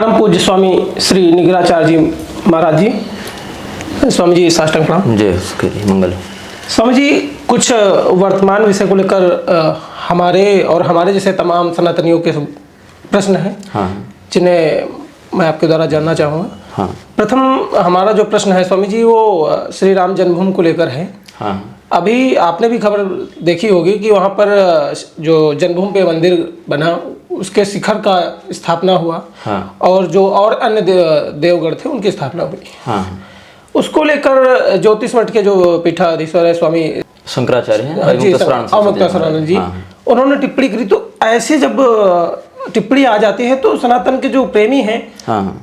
परम पूज्य स्वामी श्री निगराचार्य जी महाराज जी, स्वामी जी साष्टांग प्रणाम। जय उसके लिए मंगल। स्वामी जी, कुछ वर्तमान विषय को लेकर हमारे जैसे तमाम सनातनियों के प्रश्न हैं, हाँ जिन्हें मैं आपके द्वारा जानना चाहूँगा। हाँ प्रथम हमारा जो प्रश्न है स्वामी जी, वो श्री राम जन्मभूमि को लेकर है। हाँ अभी आपने भी खबर देखी होगी कि वहाँ पर जो जन्मभूमि पे मंदिर बना, उसके शिखर का स्थापना हुआ। हाँ और जो और अन्य देवगढ़ थे उनकी स्थापना हुई। हाँ उसको लेकर ज्योतिष मठ के जो पीठाधीश्वर है स्वामी शंकराचार्य हैं, अवमुक्तासुरानंद जी, उन्होंने टिप्पणी करी। तो ऐसे जब टिप्पणी आ जाती है तो सनातन के जो प्रेमी हैं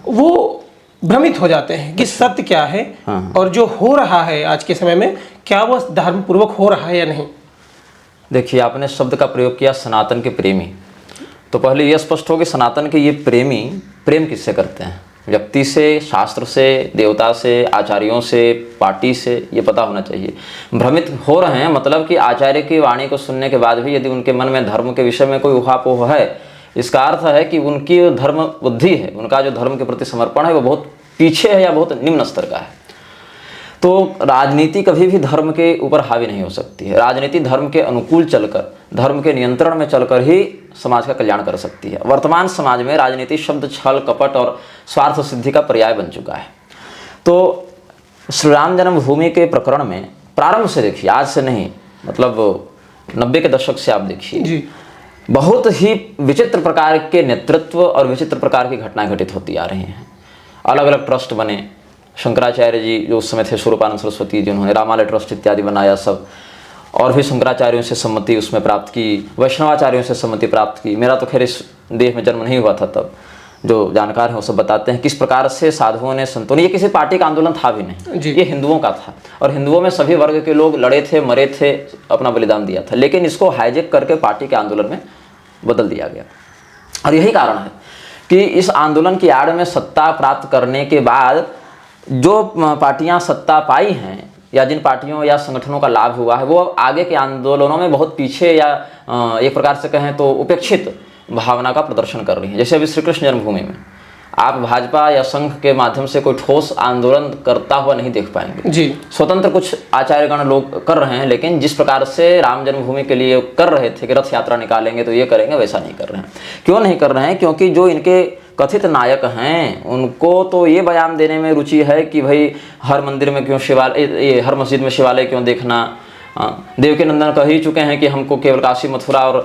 वो भ्रमित हो जाते हैं कि सत्य क्या है और जो हो रहा है आज के समय में, क्या वह धर्म पूर्वक हो रहा है या नहीं। देखिए, आपने शब्द का प्रयोग किया सनातन के प्रेमी, तो पहले यह स्पष्ट हो कि सनातन के ये प्रेमी प्रेम किससे करते हैं? व्यक्ति से, शास्त्र से, देवता से, आचार्यों से, पार्टी से, ये पता होना चाहिए। भ्रमित हो रहे हैं मतलब कि आचार्य की वाणी को सुनने के बाद भी यदि उनके मन में धर्म के विषय में कोई उहापोह है, इसका अर्थ है कि उनकी धर्म बुद्धि है, उनका जो धर्म के प्रति समर्पण है वो बहुत पीछे है या बहुत निम्न स्तर का है। तो राजनीति कभी भी धर्म के ऊपर हावी नहीं हो सकती है। राजनीति धर्म के अनुकूल चलकर, धर्म के नियंत्रण में चलकर ही समाज का कल्याण कर सकती है। वर्तमान समाज में राजनीति शब्द छल, कपट और स्वार्थ सिद्धि का पर्याय बन चुका है। तो श्री राम जन्मभूमि के प्रकरण में प्रारंभ से देखिए, आज से नहीं, मतलब 90 के दशक से आप देखिए, बहुत ही विचित्र प्रकार के नेतृत्व और विचित्र प्रकार की घटनाएं घटित होती आ रही हैं। अलग अलग ट्रस्ट बने। शंकराचार्य जी जो उस समय थे, स्वरूपानंद सरस्वती जी, उन्होंने रामालय ट्रस्ट इत्यादि बनाया सब, और भी शंकराचार्यों से सम्मति उसमें प्राप्त की, वैष्णवाचार्यों से सम्मति प्राप्त की। मेरा तो खैर इस देह में जन्म नहीं हुआ था तब, जो जानकार हैं वो सब बताते हैं किस प्रकार से साधुओं ने, संतों ने, ये किसी पार्टी का आंदोलन था भी नहीं, ये हिंदुओं का था, और हिंदुओं में सभी वर्ग के लोग लड़े थे, मरे थे, अपना बलिदान दिया था, लेकिन इसको हाईजेक करके पार्टी के आंदोलन में बदल दिया गया। और यही कारण है कि इस आंदोलन की आड़ में सत्ता प्राप्त करने के बाद जो पार्टियां सत्ता पाई हैं या जिन पार्टियों या संगठनों का लाभ हुआ है, वो आगे के आंदोलनों में बहुत पीछे या एक प्रकार से कहें तो उपेक्षित भावना का प्रदर्शन कर रही हैं। जैसे अभी श्री कृष्ण जन्मभूमि में आप भाजपा या संघ के माध्यम से कोई ठोस आंदोलन करता हुआ नहीं देख पाएंगे जी। स्वतंत्र कुछ आचार्यगण लोग कर रहे हैं, लेकिन जिस प्रकार से राम जन्मभूमि के लिए कर रहे थे कि रथ यात्रा निकालेंगे तो ये करेंगे, वैसा नहीं कर रहे हैं। क्यों नहीं कर रहे हैं? क्योंकि जो इनके कथित नायक हैं उनको तो ये बयान देने में रुचि है कि भाई हर मंदिर में क्यों शिवालय, हर मस्जिद में शिवालय क्यों देखना। देवकीनंदन कह ही चुके हैं कि हमको केवल काशी, मथुरा और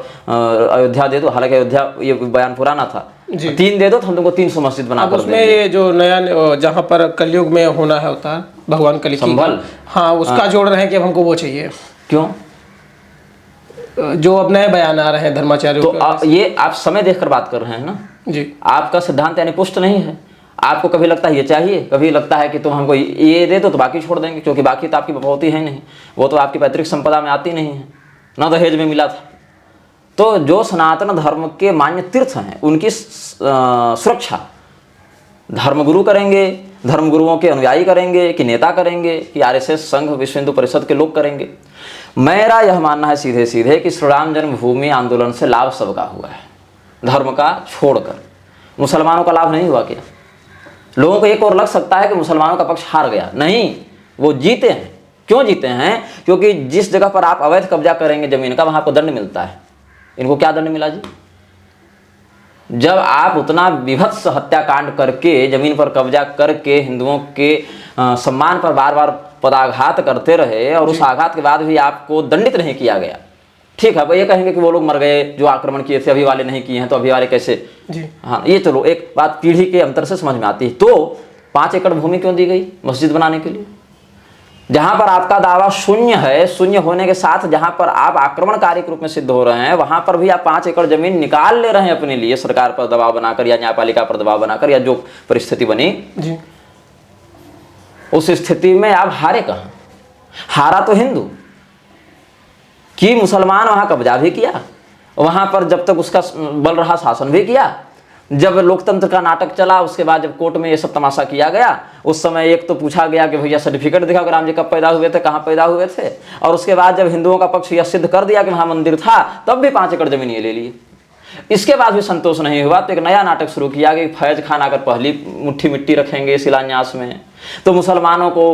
अयोध्या दे दो। हालांकि अयोध्या ये बयान पुराना था, 3 दे दो तो हम तुमको 300 मस्जिद बना कर उसमें ये जो नया जहाँ पर कलयुग में होना है अवतार भगवान कलि संभल, हाँ, उसका जोड़ रहे हैं कि हमको वो चाहिए। क्यों? जो अब नए बयान आ रहे हैं धर्माचार्यों तो ये आप समय देखकर बात कर रहे हैं ना जी। आपका सिद्धांत यानी पुष्ट नहीं है। आपको कभी लगता है ये चाहिए, कभी लगता है कि तुम हमको ये दे दो तो बाकी छोड़ देंगे, क्योंकि बाकी तो आपकी बपौती है नहीं, वो तो आपकी पैतृक संपदा में आती नहीं है, न दहेज में मिला था। तो जो सनातन धर्म के मान्य तीर्थ हैं उनकी सुरक्षा धर्मगुरु करेंगे, धर्मगुरुओं के अनुयायी करेंगे कि नेता करेंगे कि आरएसएस, संघ, विश्व हिंदू परिषद के लोग करेंगे? मेरा यह मानना है सीधे सीधे कि श्री राम जन्मभूमि आंदोलन से लाभ सबका हुआ है, धर्म का छोड़कर। मुसलमानों का लाभ नहीं हुआ क्या? लोगों को एक और लग सकता है कि मुसलमानों का पक्ष हार गया, नहीं, वो जीते हैं। क्यों जीते हैं? क्योंकि जिस जगह पर आप अवैध कब्जा करेंगे जमीन का, वहां आपको दंड मिलता है। इनको क्या दंड मिला जी? जब आप उतना विभत्स हत्याकांड करके, जमीन पर कब्जा करके हिंदुओं के सम्मान पर बार बार पदाघात करते रहे और उस आघात के बाद भी आपको दंडित नहीं किया गया, ठीक है, अब ये कहेंगे कि वो लोग मर गए जो आक्रमण किए थे, अभी वाले नहीं किए हैं, तो अभी वाले कैसे जी? हाँ, ये चलो एक बात पीढ़ी के अंतर से समझ में आती है। तो 5 एकड़ भूमि क्यों दी गई मस्जिद बनाने के लिए? जहां पर आपका दावा शून्य है, शून्य होने के साथ जहां पर आप आक्रमणकारी के रूप में सिद्ध हो रहे हैं, वहां पर भी आप 5 एकड़ जमीन निकाल ले रहे हैं अपने लिए, सरकार पर दबाव बनाकर या न्यायपालिका पर दबाव बनाकर, या जो परिस्थिति बनी जी। उस स्थिति में आप हारे कहां? हारा तो हिंदू कि मुसलमान वहां कब्जा भी किया, वहां पर जब तक उसका बल रहा शासन भी किया। जब लोकतंत्र का नाटक चला, उसके बाद जब कोर्ट में ये सब तमाशा किया गया, उस समय एक तो पूछा गया कि भैया सर्टिफिकेट दिखाओ, राम जी कब पैदा हुए थे, कहाँ पैदा हुए थे, और उसके बाद जब हिंदुओं का पक्ष यह सिद्ध कर दिया कि वहां मंदिर था, तब भी 5 एकड़ जमीन ये ले लिए। इसके बाद भी संतोष नहीं हुआ तो एक नया नाटक शुरू किया कि फैज खान आकर पहली मुट्ठी मिट्टी रखेंगे शिलान्यास में, तो मुसलमानों को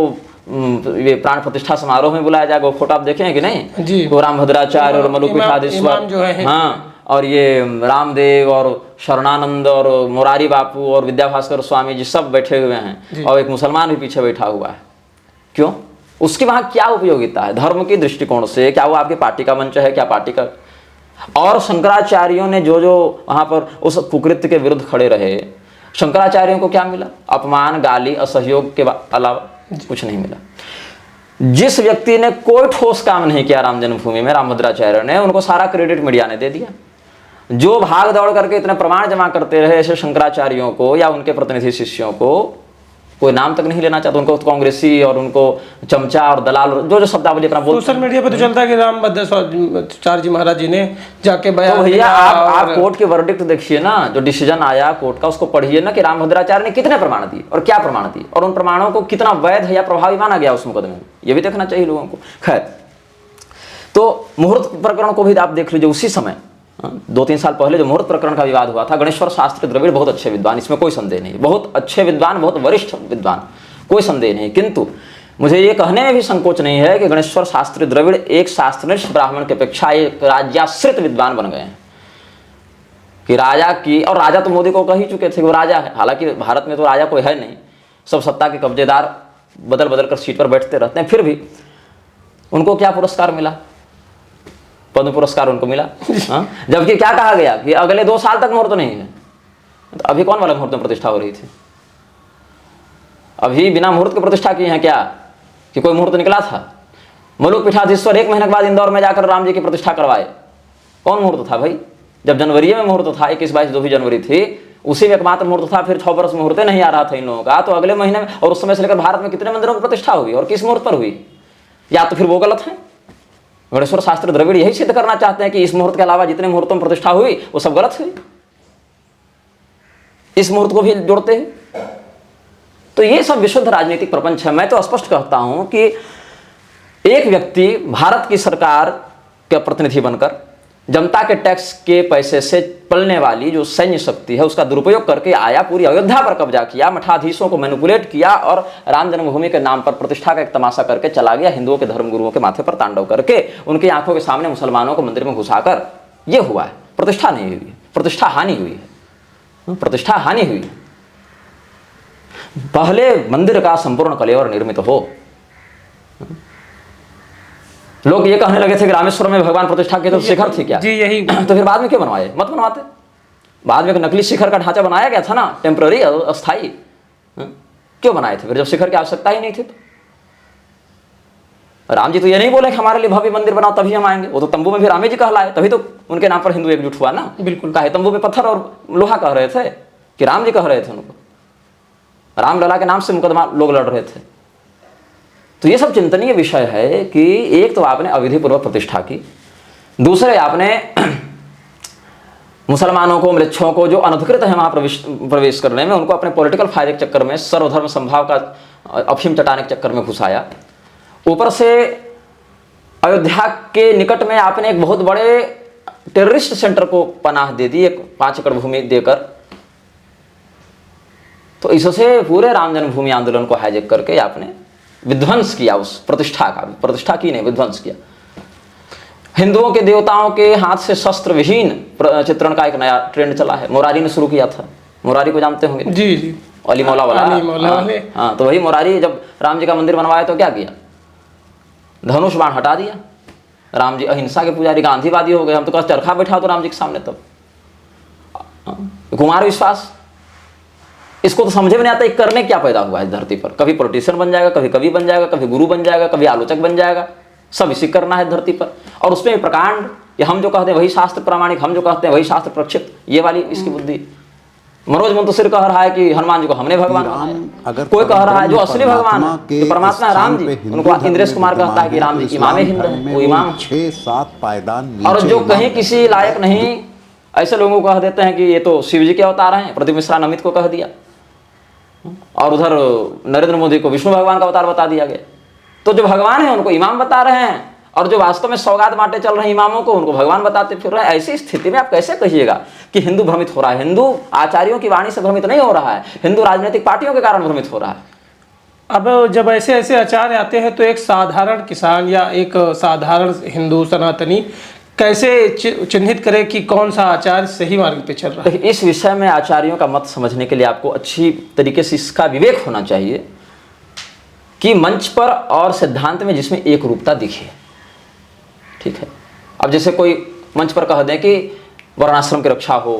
ये प्राण प्रतिष्ठा समारोह में बुलाया जाएगा। वो फोटो आप देखे हैं कि नहीं जी, वो रामभद्राचार्य और मलुकपीठाधीश्वर जो है हाँ, और ये रामदेव और शरणानंद और मोरारी बापू और विद्याभास्कर स्वामी जी सब बैठे हुए हैं, और एक मुसलमान भी पीछे बैठा हुआ है। क्यों? उसकी वहां क्या उपयोगिता है धर्म की दृष्टिकोण से? क्या वो आपकी पार्टी का मंच है? क्या पार्टी का? और शंकराचार्यों ने जो जो वहां पर उस कुकृत्य के विरुद्ध खड़े रहे, शंकराचार्यों को क्या मिला? अपमान, गाली, असहयोग के अलावा कुछ नहीं मिला। जिस व्यक्ति ने कोई ठोस काम नहीं किया राम जन्मभूमि में, रामभद्राचार्य ने, उनको सारा क्रेडिट मीडिया ने दे दिया। जो भाग दौड़ करके इतने प्रमाण जमा करते रहे ऐसे शंकराचार्यों को या उनके प्रतिनिधि शिष्यों को, कोई नाम तक नहीं लेना चाहता। उनको कांग्रेसी और उनको चमचा और दलाल जो जो शब्दावली अपना बोलते, सोशल मीडिया पे तो चलता है कि रामभद्राचार्य जी महाराज जी ने जाके तो बयान भैया दिया। आप कोर्ट के वर्डिक्ट देखिए ना, जो डिसीजन आया कोर्ट का, उसको पढ़िए ना कि रामभद्राचार्य ने कितने प्रमाण दिए और क्या प्रमाण दिए, और उन प्रमाणों को कितना वैध है या प्रभावी माना गया उस मुकदमे में, ये भी देखना चाहिए लोगों को। खैर, तो मुहूर्त प्रकरण को भी आप देख लीजिए। उसी समय 2-3 साल पहले जो मुहूर्त प्रकरण का विवाद हुआ था, गणेश्वर शास्त्री द्रविड़ बहुत अच्छे विद्वान, इसमें कोई संदेह नहीं, बहुत अच्छे विद्वान, बहुत वरिष्ठ विद्वान, कोई संदेह नहीं। किंतु मुझे ये कहने में भी संकोच नहीं है कि गणेश्वर शास्त्री द्रविड़ एक शास्त्रनिष्ठ ब्राह्मण की अपेक्षा एक राज्याश्रित विद्वान बन गए हैं। कि राजा की, और राजा तो मोदी को कह ही चुके थे कि वो राजा है, हालांकि भारत में तो राजा कोई है नहीं, सब सत्ता के कब्जेदार बदल बदल कर सीट पर बैठते रहते हैं। फिर भी उनको क्या पुरस्कार मिला? पद्म पुरस्कार उनको मिला। जबकि क्या कहा गया कि अगले 2 साल तक मुहूर्त नहीं है। तो अभी कौन वाला मुहूर्त में प्रतिष्ठा हो रही थी? अभी बिना मुहूर्त के प्रतिष्ठा की है क्या कि कोई मुहूर्त निकला था? मलुकपीठाधीश्वर 1 महीने के बाद इंदौर में जाकर राम जी की प्रतिष्ठा करवाए। कौन मुहूर्त था भाई? जब जनवरी में मुहूर्त था, 21, 22, 2 जनवरी थी, उसी में एकमात्र मुहूर्त था। फिर 6 वर्ष मुहूर्त नहीं आ रहा था इन लोगों का, तो अगले महीने में, और उस समय से लेकर भारत में कितने मंदिरों की प्रतिष्ठा हुई और किस मुहूर्त पर हुई? या तो फिर वो गलत है। गणेश्वर शास्त्री द्रविड़ यही सिद्ध करना चाहते हैं कि इस मुहूर्त के अलावा जितने मुहूर्तों में प्रतिष्ठा हुई वो सब गलत हुई, इस मुहूर्त को भी जोड़ते हैं। तो ये सब विशुद्ध राजनीतिक प्रपंच है। मैं तो स्पष्ट कहता हूं कि एक व्यक्ति भारत की सरकार का प्रतिनिधि बनकर जनता के टैक्स के पैसे से पलने वाली जो सैन्य शक्ति है उसका दुरुपयोग करके आया, पूरी अयोध्या पर कब्जा किया, मठाधीशों को मैनिपुलेट किया और राम जन्मभूमि के नाम पर प्रतिष्ठा का एक तमाशा करके चला गया, हिंदुओं के धर्मगुरुओं के माथे पर तांडव करके उनकी आंखों के सामने मुसलमानों को मंदिर में घुसाकर। ये हुआ है, प्रतिष्ठा नहीं हुई है, प्रतिष्ठा हानि हुई है, प्रतिष्ठा हानि हुई है। पहले मंदिर का संपूर्ण कलेवर निर्मित हो। लोग ये कहने लगे थे कि रामेश्वरम में भगवान प्रतिष्ठा के तो शिखर थी क्या? जी यही। तो फिर बाद में क्यों बनवाए? मत बनवाते। बाद में एक नकली शिखर का ढांचा बनाया गया था ना, टेम्पररी, अस्थाई। क्यों बनाए थे फिर जब शिखर की आवश्यकता ही नहीं थी? तो राम जी तो ये नहीं बोले कि हमारे लिए भव्य मंदिर बनाओ तभी हम आएंगे। वो तो तंबू में भी रामे जी कहलाए, तभी तो उनके नाम पर हिंदू एकजुट हुआ ना। बिल्कुल। काहे तंबू में पत्थर और लोहा कह रहे थे कि राम जी कह रहे थे उनको, रामलला के नाम से मुकदमा लोग लड़ रहे थे। तो ये सब चिंतनीय विषय है कि एक तो आपने अविधिपूर्वक प्रतिष्ठा की, दूसरे आपने मुसलमानों को, मृक्षों को जो अनधिकृत है वहां प्रवेश करने में, उनको अपने पॉलिटिकल फायदे के चक्कर में, सर्वधर्म संभाव का अफीम चटाने के चक्कर में घुसाया। ऊपर से अयोध्या के निकट में आपने एक बहुत बड़े टेररिस्ट सेंटर को पनाह दे दी, एक 5 एकड़ भूमि देकर। तो इससे पूरे राम जन्मभूमि आंदोलन को हाईजैक करके आपने विध्वंस किया, उस प्रतिष्ठा का, प्रतिष्ठा की नहीं, विध्वंस किया। हिंदुओं के देवताओं के हाथ से शस्त्र विहीन चित्रण का एक नया ट्रेंड चला है, मुरारी ने शुरू किया था। मुरारी को जानते होंगे? जी जी, अली मौला वाला। अली मौला वाले। हाँ, तो वही मुरारी जब राम जी का मंदिर बनवाया तो क्या किया? धनुष बाण हटा दिया। राम जी अहिंसा के पुजारी, गांधीवादी हो गए। हम तो कहा चरखा बैठा तो राम जी के सामने। तब कुमार विश्वास, इसको तो समझे में नहीं आता ये करने क्या पैदा हुआ है धरती पर। कभी पॉलिटिशियन बन जाएगा, कभी कवि बन जाएगा, कभी गुरु बन जाएगा, कभी आलोचक बन जाएगा, सब इसी करना है धरती पर। और उसमें भी प्रकांड कि हम जो कहते हैं वही शास्त्र प्रमाणिक, हम जो कहते हैं वही शास्त्र प्रक्षिप्त, ये वाली इसकी बुद्धि। मनोज मुंतशिर कह रहा है कि हनुमान जी को हमने भगवान बनाया। कोई कह रहा है जो असली भगवान है, जो परमात्मा है राम जी, उनको इंद्रेश कुमार कहता है कि राम जी इमाम हिंद है, वो इमाम। 6-7 पायदान। और जो कहीं किसी लायक नहीं, ऐसे लोगों को कह देते हैं कि ये तो शिव जी के अवतार हैं। प्रदीप मिश्रा नमित को कह दिया, और उधर नरेंद्र मोदी को विष्णु भगवान का अवतार बता दिया गया। तो जो भगवान है उनको इमाम बता रहे हैं, और जो वास्तव में सौगात बांटे चल रहे हैं इमामों को, उनको भगवान बताते फिर रहे हैं। ऐसी स्थिति में आप कैसे कहिएगा कि हिंदू भ्रमित हो रहा है? हिंदू आचार्यों की वाणी से भ्रमित नहीं हो रहा है, हिंदू राजनीतिक पार्टियों के कारण भ्रमित हो रहा है। अब जब ऐसे ऐसे आचार्य आते हैं तो एक साधारण किसान या एक साधारण हिंदू सनातनी कैसे चिन्हित करे कि कौन सा आचार्य सही मार्ग पे चल रहा है? इस विषय में आचार्यों का मत समझने के लिए आपको अच्छी तरीके से इसका विवेक होना चाहिए कि मंच पर और सिद्धांत में जिसमें एक रूपता दिखे। ठीक है, अब जैसे कोई मंच पर कह दें कि वर्णाश्रम की रक्षा हो,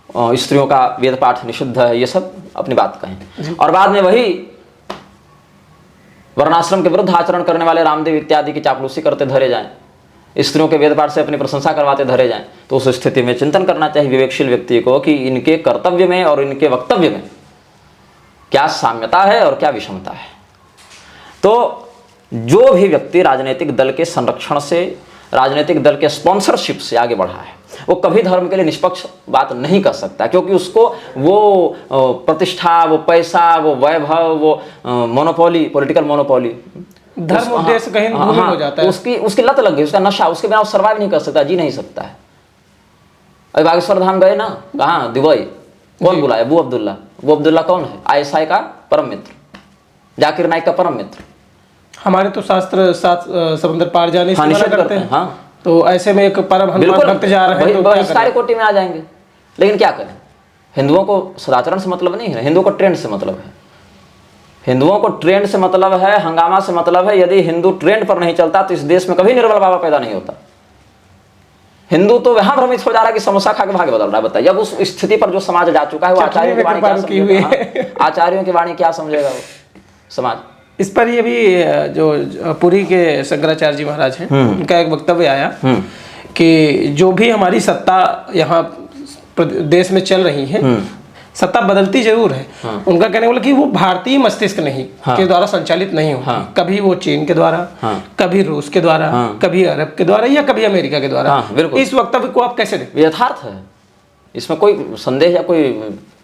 स्त्रियों का वेद पाठ निषिद्ध है, ये सब अपनी बात कहें, और बाद में वही वर्णाश्रम के विरुद्ध आचरण करने वाले रामदेव इत्यादि की चापलूसी करते धरे जाएं, स्त्रियों के वेद पाठ से अपनी प्रशंसा करवाते धरे जाएं, तो उस स्थिति में चिंतन करना चाहिए विवेकशील व्यक्ति को कि इनके कर्तव्य में और इनके वक्तव्य में क्या साम्यता है और क्या विषमता है। तो जो भी व्यक्ति राजनीतिक दल के संरक्षण से, राजनीतिक दल के स्पॉन्सरशिप से आगे बढ़ा है, वो कभी धर्म के लिए निष्पक्ष बात नहीं कर सकता, क्योंकि उसको वो प्रतिष्ठा, वो पैसा, वो वैभव, वो मोनोपोली, पॉलिटिकल मोनोपोली, धर्म उद्देश्य कहीं भूमि हो जाता है, उसकी लत लग गई, उसका नशा, उसके बिना वो सर्वाइव नहीं कर सकता, जी नहीं सकता है। अभी बागेश्वर धाम गए ना, कहाँ? दुबई। कौन बुलाया? अबू अब्दुल्ला। वो अब्दुल्ला कौन है? आईएसआई का परम मित्र, जाकिर नाइक का परम मित्र। हमारे तो शास्त्र सात समुद्र पार जाने से मना करते हैं। हाँ, तो ऐसे में एक परम हनुमान भक्त जा रहे हैं तो बहिष्कार कोटि में आ जाएंगे। लेकिन क्या करें, हिंदुओं को सदाचरण से मतलब नहीं है, हिंदुओं को ट्रेंड से मतलब है। हिंदुओं को ट्रेंड से मतलब है, हंगामा से मतलब है। यदि हिंदू ट्रेंड पर नहीं चलता तो इस देश में कभी निर्बल बाबा पैदा नहीं होता। हिंदू तो वहां भ्रमित हो जा रहा है कि समोसा खा के भाग्य बदल रहा है। बताइए, अब उस स्थिति पर जो समाज जा चुका है, वो आचार्यों की वाणी क्या समझेगा? आचार्यों की वाणी क्या समझेगा वो समाज? इस पर ये भी जो पुरी के शंकराचार्य जी महाराज हैं, उनका एक वक्तव्य आया कि जो भी हमारी सत्ता यहाँ देश में चल रही है, सत्ता बदलती जरूर है। उनका कहने वाला कि वो भारतीय मस्तिष्क नहीं के द्वारा संचालित नहीं होती। कभी वो चीन के द्वारा, कभी रूस के द्वारा, कभी अरब के द्वारा, या कभी अमेरिका के द्वारा। इस वक्तव्य को आप कैसे देखते? यथार्थ है, इसमें कोई संदेह या कोई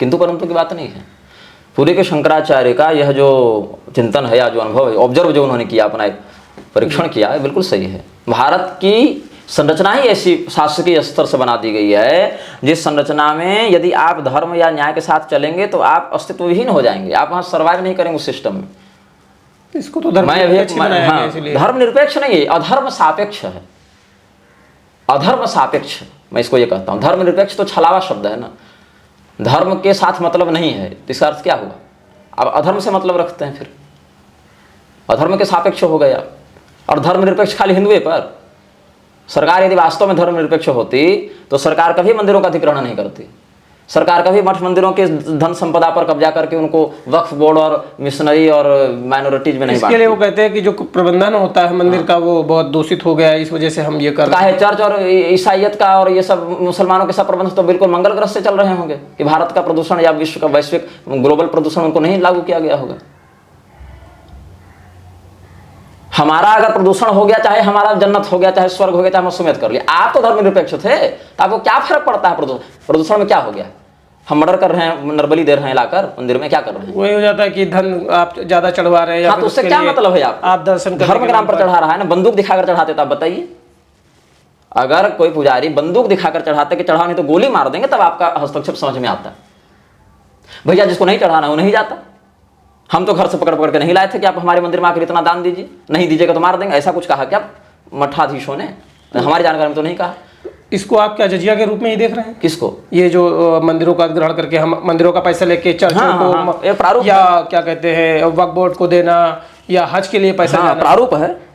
किंतु परंतु की बात नहीं है। पूरे के शंकराचार्य का यह जो चिंतन है या जो अनुभव है, ऑब्जर्व जो उन्होंने किया, अपना एक परीक्षण किया है, बिल्कुल सही है। भारत की संरचना ही ऐसी शासकीय स्तर से बना दी गई है, जिस संरचना में यदि आप धर्म या न्याय के साथ चलेंगे तो आप अस्तित्वहीन हो जाएंगे, आप वहाँ सर्वाइव नहीं करेंगे उस सिस्टम में। इसको तो धर्मनिरपेक्ष बनाया गया, इसलिए धर्मनिरपेक्ष नहीं है, अधर्म सापेक्ष है। अधर्म सापेक्ष, मैं इसको ये कहता हूँ। धर्मनिरपेक्ष तो छलावा शब्द है ना, धर्म के साथ मतलब नहीं है, तो इसका अर्थ क्या हुआ? अब अधर्म से मतलब रखते हैं, फिर अधर्म के सापेक्ष हो गया। और धर्मनिरपेक्ष खाली हिंदुए पर? सरकार यदि वास्तव में धर्मनिरपेक्ष होती तो सरकार कभी मंदिरों का अधिग्रहण नहीं करती, सरकार कभी मठ मंदिरों के धन संपदा पर कब्जा करके उनको वक्फ बोर्ड और मिशनरी और माइनॉरिटीज में नहीं बांटती। इसके लिए वो कहते हैं कि जो प्रबंधन होता है मंदिर का वो बहुत दूषित हो गया है, इस वजह से हम ये कर रहे हैं। चर्च और ईसाइयत का और ये सब मुसलमानों के सब प्रबंध तो बिल्कुल मंगल ग्रह से चल रहे होंगे कि भारत का प्रदूषण या विश्व का वैश्विक ग्लोबल प्रदूषण उनको नहीं लागू किया गया होगा। हमारा अगर प्रदूषण हो गया, चाहे हमारा जन्नत हो गया, चाहे स्वर्ग हो गया, चाहे हम सुमेध कर लिया, आप तो धर्मनिरपेक्ष थे, तो आपको क्या फर्क पड़ता है? प्रदूषण में क्या हो गया? हम मर्डर कर रहे हैं, नरबली दे रहे हैं लाकर मंदिर में, क्या कर रहे हैं? वही हो जाता है कि धन आप ज्यादा चढ़वा रहे हैं। हाँ, तो उससे क्या मतलब है? आप दर्शन धर्म के नाम पर चढ़ा रहा है ना, बंदूक दिखाकर चढ़ाते तो आप बताइए। अगर कोई पुजारी बंदूक दिखाकर चढ़ाते कि चढ़ाओ नहीं तो गोली मार देंगे, तब आपका हस्तक्षेप समझ में आता है। भैया जिसको नहीं चढ़ाना वो नहीं जाता। हम तो घर से पकड़ पकड़ के नहीं लाए थे कि आप हमारे मंदिर में आकर इतना दान दीजिए, नहीं दीजिएगा तो मार देंगे, ऐसा कुछ कहा क्या मठाधीशों ने? हमारी जानकारी में तो नहीं कहा। इसको आप क्या जजिया के रूप में ही देख रहे हैं? किसको? ये जो मंदिरों का अधिग्रहण करके हम मंदिरों का पैसा लेके चर्चों को प्रारूप या क्या कहते हैं वक्फ बोर्ड को देना या हज के लिए पैसा देना।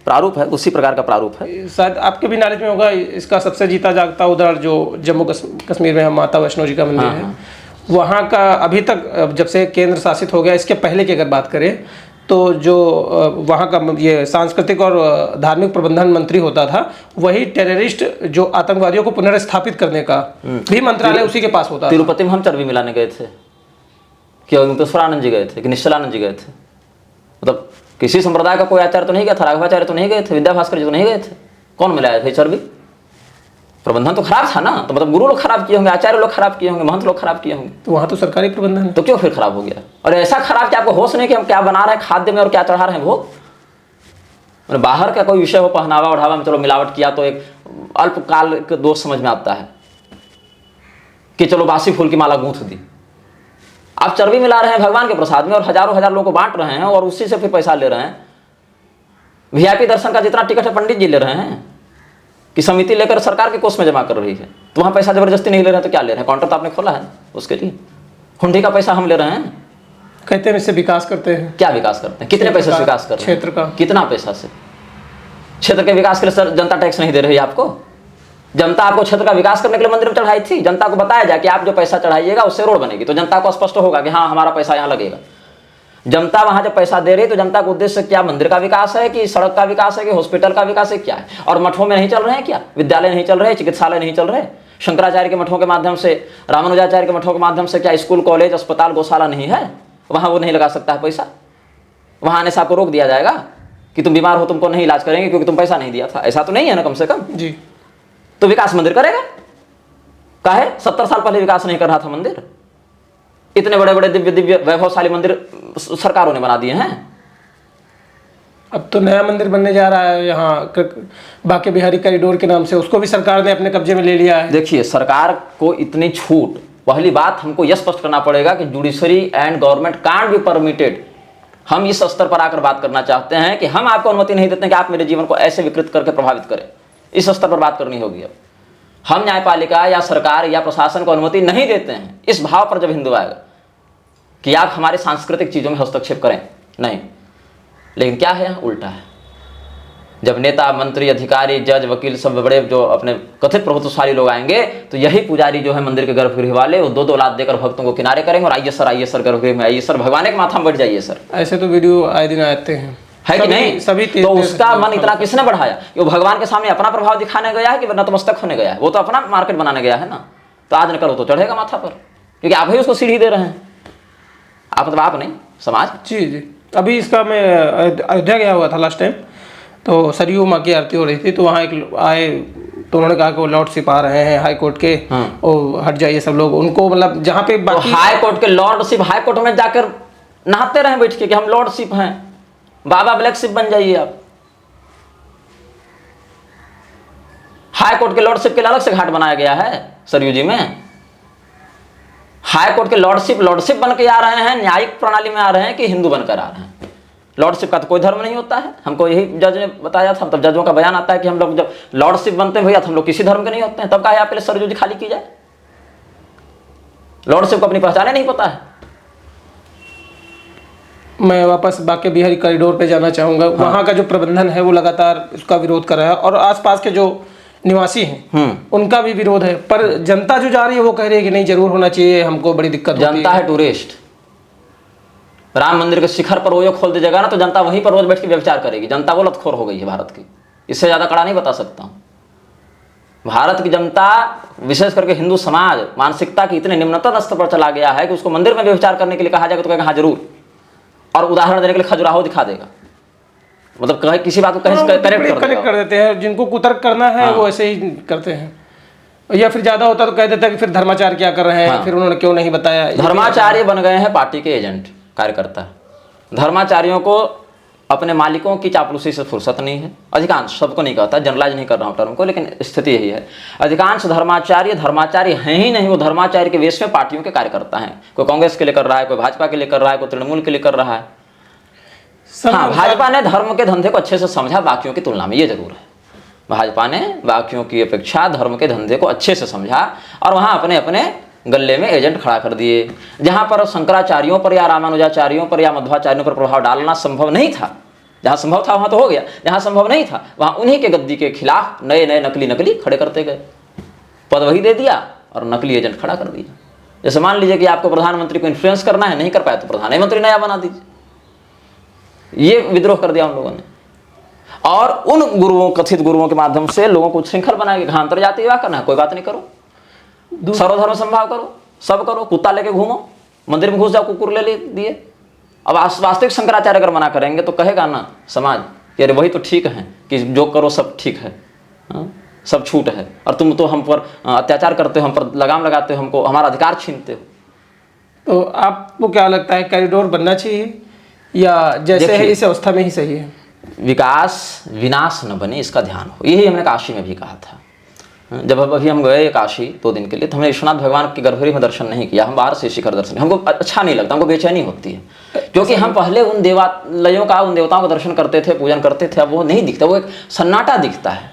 प्रारूप है, उसी प्रकार का प्रारूप है। शायद आपके भी नॉलेज में होगा, इसका सबसे जीता जागता उदाहरण जो जम्मू कश्मीर में माता वैष्णो जी का मंदिर है, वहाँ का अभी तक जब से केंद्र शासित हो गया, इसके पहले की अगर बात करें तो जो वहाँ का ये सांस्कृतिक और धार्मिक प्रबंधन मंत्री होता था, वही टेररिस्ट जो आतंकवादियों को पुनर्स्थापित करने का भी मंत्रालय उसी के पास होता था। तिरुपति में हम चर्बी मिलाने गए थे कि ओंकारेश्वरानंद जी गए थे कि निश्चलानंद जी गए थे? मतलब किसी संप्रदाय का कोई आचार्य तो नहीं गया था, राघवाचार्य तो नहीं गए थे, विद्याभास्कर जी तो नहीं गए थे, कौन मिलाया था चर्बी? प्रबंधन तो खराब था ना, तो मतलब गुरु लोग खराब किए होंगे, आचार्य लोग खराब किए होंगे, महंत लोग खराब किए होंगे, तो वहाँ तो सरकारी प्रबंधन है, तो क्यों फिर खराब हो गया? और ऐसा खराब कि आपको होश नहीं कि हम क्या बना रहे हैं खाद्य में और क्या चढ़ा रहे हैं भोग। मैंने बाहर का कोई विषय हो, पहनावा ओढ़ावा में चलो मिलावट किया तो एक अल्पकाल के दोष समझ में आता है कि चलो बासी फूल की माला गूंथ दी। आप चर्बी मिला रहे हैं भगवान के प्रसाद में और हजारों हजार लोगों को बांट रहे हैं और उसी से फिर पैसा ले रहे हैं। वीआईपी दर्शन का जितना टिकट है पंडित जी ले रहे हैं कि समिति लेकर सरकार के कोष में जमा कर रही है, तो वहां पैसा जबरदस्ती नहीं ले रहे हैं तो क्या ले रहे हैं? काउंटर तो आपने खोला है उसके लिए, हुंडी का पैसा हम ले रहे हैं। कहते हैं इससे विकास करते हैं। क्या विकास करते हैं? कितने पैसे से विकास कर रहे हैं? क्षेत्र का कितना पैसा से? क्षेत्र के विकास के लिए सर जनता टैक्स नहीं दे रही है आपको? जनता आपको क्षेत्र का विकास करने के लिए मंदिर में चढ़ाई थी। जनता को बताया जाए कि आप जो पैसा चढ़ाइएगा उससे रोड बनेगी, तो जनता को स्पष्ट होगा कि हाँ हमारा पैसा यहाँ लगेगा। जनता वहां जब पैसा दे रही तो जनता का उद्देश्य क्या, मंदिर का विकास है कि सड़क का विकास है कि हॉस्पिटल का विकास है, क्या है? और मठों में नहीं चल रहे हैं क्या? विद्यालय नहीं चल रहे, चिकित्सालय नहीं चल रहे, शंकराचार्य के मठों के माध्यम से, रामानुजाचार्य के मठों के माध्यम से क्या स्कूल कॉलेज अस्पताल गौशाला नहीं है? वहां वो नहीं लगा सकता है पैसा? वहां आने से आपको रोक दिया जाएगा कि तुम बीमार हो तुमको नहीं इलाज करेंगे क्योंकि तुम पैसा नहीं दिया था? ऐसा तो नहीं है ना कम से कम जी। तो विकास मंदिर करेगा काहे? 70 साल पहले विकास नहीं कर रहा था मंदिर? इतने बड़े बड़े दिव्य दिव्य वैभवशाली मंदिर सरकारों ने बना दिए हैं। अब तो नया मंदिर बनने जा रहा है यहाँ बाके बिहारी कॉरिडोर के नाम से, उसको भी सरकार ने अपने कब्जे में ले लिया है। देखिए सरकार को इतनी छूट, पहली बात हमको यह स्पष्ट करना पड़ेगा कि judiciary and government can't be permitted. हम इस स्तर पर आकर बात करना चाहते हैं कि हम आपको अनुमति नहीं देते कि आप मेरे जीवन को ऐसे विकृत करके प्रभावित करें। इस स्तर पर बात करनी होगी। अब हम न्यायपालिका या सरकार या प्रशासन को अनुमति नहीं देते हैं इस भाव पर जब हिंदू आएगा कि आप हमारे सांस्कृतिक चीजों में हस्तक्षेप करें, नहीं। लेकिन क्या है, यहाँ उल्टा है। जब नेता मंत्री अधिकारी जज वकील सब बड़े जो अपने कथित प्रभुत्वशाली लोग आएंगे तो यही पुजारी जो है मंदिर के गर्भगृह वाले वो 2-2 लाख देकर भक्तों को किनारे करेंगे और आइए सर गर्भगृह में आइए सर, भगवान के माथा में बैठ जाइए सर। ऐसे तो वीडियो आए दिन आते हैं, है कि नहीं? सभी तो उसका मन इतना किसने बढ़ाया? वो भगवान के सामने अपना प्रभाव दिखाने गया है कि नतमस्तक होने गया है? वो तो अपना मार्केट बनाने गया है ना। तो आज न करो तो चढ़ेगा माथा पर, क्योंकि आप ही उसको सीढ़ी दे रहे हैं। आप मतलब आप नहीं, समाज। जी जी। अभी इसका मैं अयोध्या गया हुआ था लास्ट टाइम, तो सरयू माँ की आरती हो रही थी, तो वहाँ एक आए तो उन्होंने कहा कि वो लॉर्डशिप आ रहे हैं हाई कोर्ट के, और हट जाइए सब लोग। उनको मतलब जहाँ पे बाकी हाई कोर्ट के लॉर्डशिप, हाई कोर्ट में जाकर नहाते रहे बैठ के कि हम लॉर्डशिप हैं, बाबा ब्लैक शिप बन जाइए आप। हाई कोर्ट के लॉर्डशिप के लिए अलग से घाट बनाया गया है सरयू जी में। हाई कोर्ट के लॉर्डशिप बन के आ रहे हैं, न्यायिक प्रणाली में आ रहे हैं कि हिंदू बनकर आ रहे हैं? लॉर्डशिप का तो कोई धर्म नहीं होता है। हमको यही जज ने बताया था, तब जजों का बयान आता है कि हम लोग जब लॉर्डशिप बनते हैं भैया तो हम लोग किसी धर्म के नहीं होते हैं। तब कहा आपके लिए सरयू जी खाली की जाए? लॉर्डशिप को अपनी पहचाने नहीं पता है। मैं वापस बाके बिहारी कॉरिडोर पे जाना चाहूँगा। वहाँ का जो प्रबंधन है वो लगातार उसका विरोध कर रहा है, और आसपास के जो निवासी हैं उनका भी विरोध है, पर जनता जो जा रही है वो कह रही है कि नहीं जरूर होना चाहिए, हमको बड़ी दिक्कत होती है। जनता है टूरिस्ट। राम मंदिर के शिखर पर वो खोल दीजिएगा ना तो जनता वहीं पर रोज बैठ के व्यभिचार करेगी। जनता वो लतखोर हो गई है भारत की, इससे ज्यादा कड़ा नहीं बता सकता हूँ। भारत की जनता विशेष करके हिंदू समाज मानसिकता की इतने निम्नतम स्तर पर चला गया है कि उसको मंदिर में व्यभिचार करने के लिए कहा जाएगा तो कहेगा हाँ जरूर, और उदाहरण देने के लिए खजुराहो दिखा देगा। मतलब कहीं किसी बात को कहीं कनेक्ट कर देते हैं। जिनको कुतर्क करना है वो ऐसे ही करते हैं, या फिर ज्यादा होता तो कह देता है कि फिर धर्माचार्य क्या कर रहे हैं, फिर उन्होंने क्यों नहीं बताया। धर्माचार्य बन गए हैं पार्टी के एजेंट, कार्यकर्ता। धर्माचार्यों को अपने मालिकों की चापलूसी से फुर्सत नहीं है। अधिकांश, सबको नहीं कहता, जनरलाइज नहीं कर रहा हूँ टर्म को, लेकिन स्थिति यही है। अधिकांश धर्माचार्य हैं ही नहीं, वो धर्माचार्य के वेश में पार्टियों के कार्यकर्ता हैं। कोई कांग्रेस के लिए कर रहा है, कोई भाजपा के लिए कर रहा है, कोई तृणमूल के लिए कर रहा है। हाँ, भाजपा ने धर्म के धंधे को अच्छे से समझा बाकियों की तुलना में, ये जरूर है। भाजपा ने बाकियों की अपेक्षा धर्म के धंधे को अच्छे से समझा और वहां अपने अपने गले में एजेंट खड़ा कर दिए। जहां पर शंकराचार्यों पर या रामानुजाचार्यों पर या मध्वाचार्यों पर प्रभाव डालना संभव नहीं था, जहां संभव था वहां तो हो गया, जहां संभव नहीं था वहां उन्हीं के गद्दी के खिलाफ नए नए नकली खड़े करते गए। पद वही दे दिया और नकली एजेंट खड़ा कर दिया। जैसे मान लीजिए कि आपको प्रधानमंत्री को इन्फ्लुएंस करना है, नहीं कर पाए तो प्रधानमंत्री नया बना दीजिए। ये विद्रोह कर दिया उन लोगों ने, और उन गुरुओं, कथित गुरुओं के माध्यम से लोगों को श्रृंखल बनाएंगे। कहा अंतर्जातीय विवाह करना है, कोई बात नहीं करो, सर्वधर्म संभाव करो, सब करो, कुत्ता लेके घूमो, मंदिर में घुस जाओ, कुकुर ले दिए। अब वास्तविक शंकराचार्य अगर मना करेंगे तो कहेगा ना समाज कि अरे वही तो ठीक है कि जो करो सब ठीक है, सब छूट है, और तुम तो हम पर अत्याचार करते हो, हम पर लगाम लगाते हो, हमको हमारा अधिकार छीनते हो। तो आपको क्या लगता है, कॉरिडोर बनना चाहिए या जैसे है इस अवस्था में ही सही है? विकास विनाश न बने इसका ध्यान हो। यही हमने काशी में भी कहा था। जब अभी हम गए काशी 2 दिन के लिए, तो हमने विश्वनाथ भगवान के गर्भगृह में दर्शन नहीं किया, हम बाहर से शिखर दर्शन, हमको अच्छा नहीं लगता, हमको बेचैनी होती है, क्योंकि हम पहले उन देवालयों का, उन देवताओं का दर्शन करते थे, पूजन करते थे, अब वो नहीं दिखता, वो एक सन्नाटा दिखता है।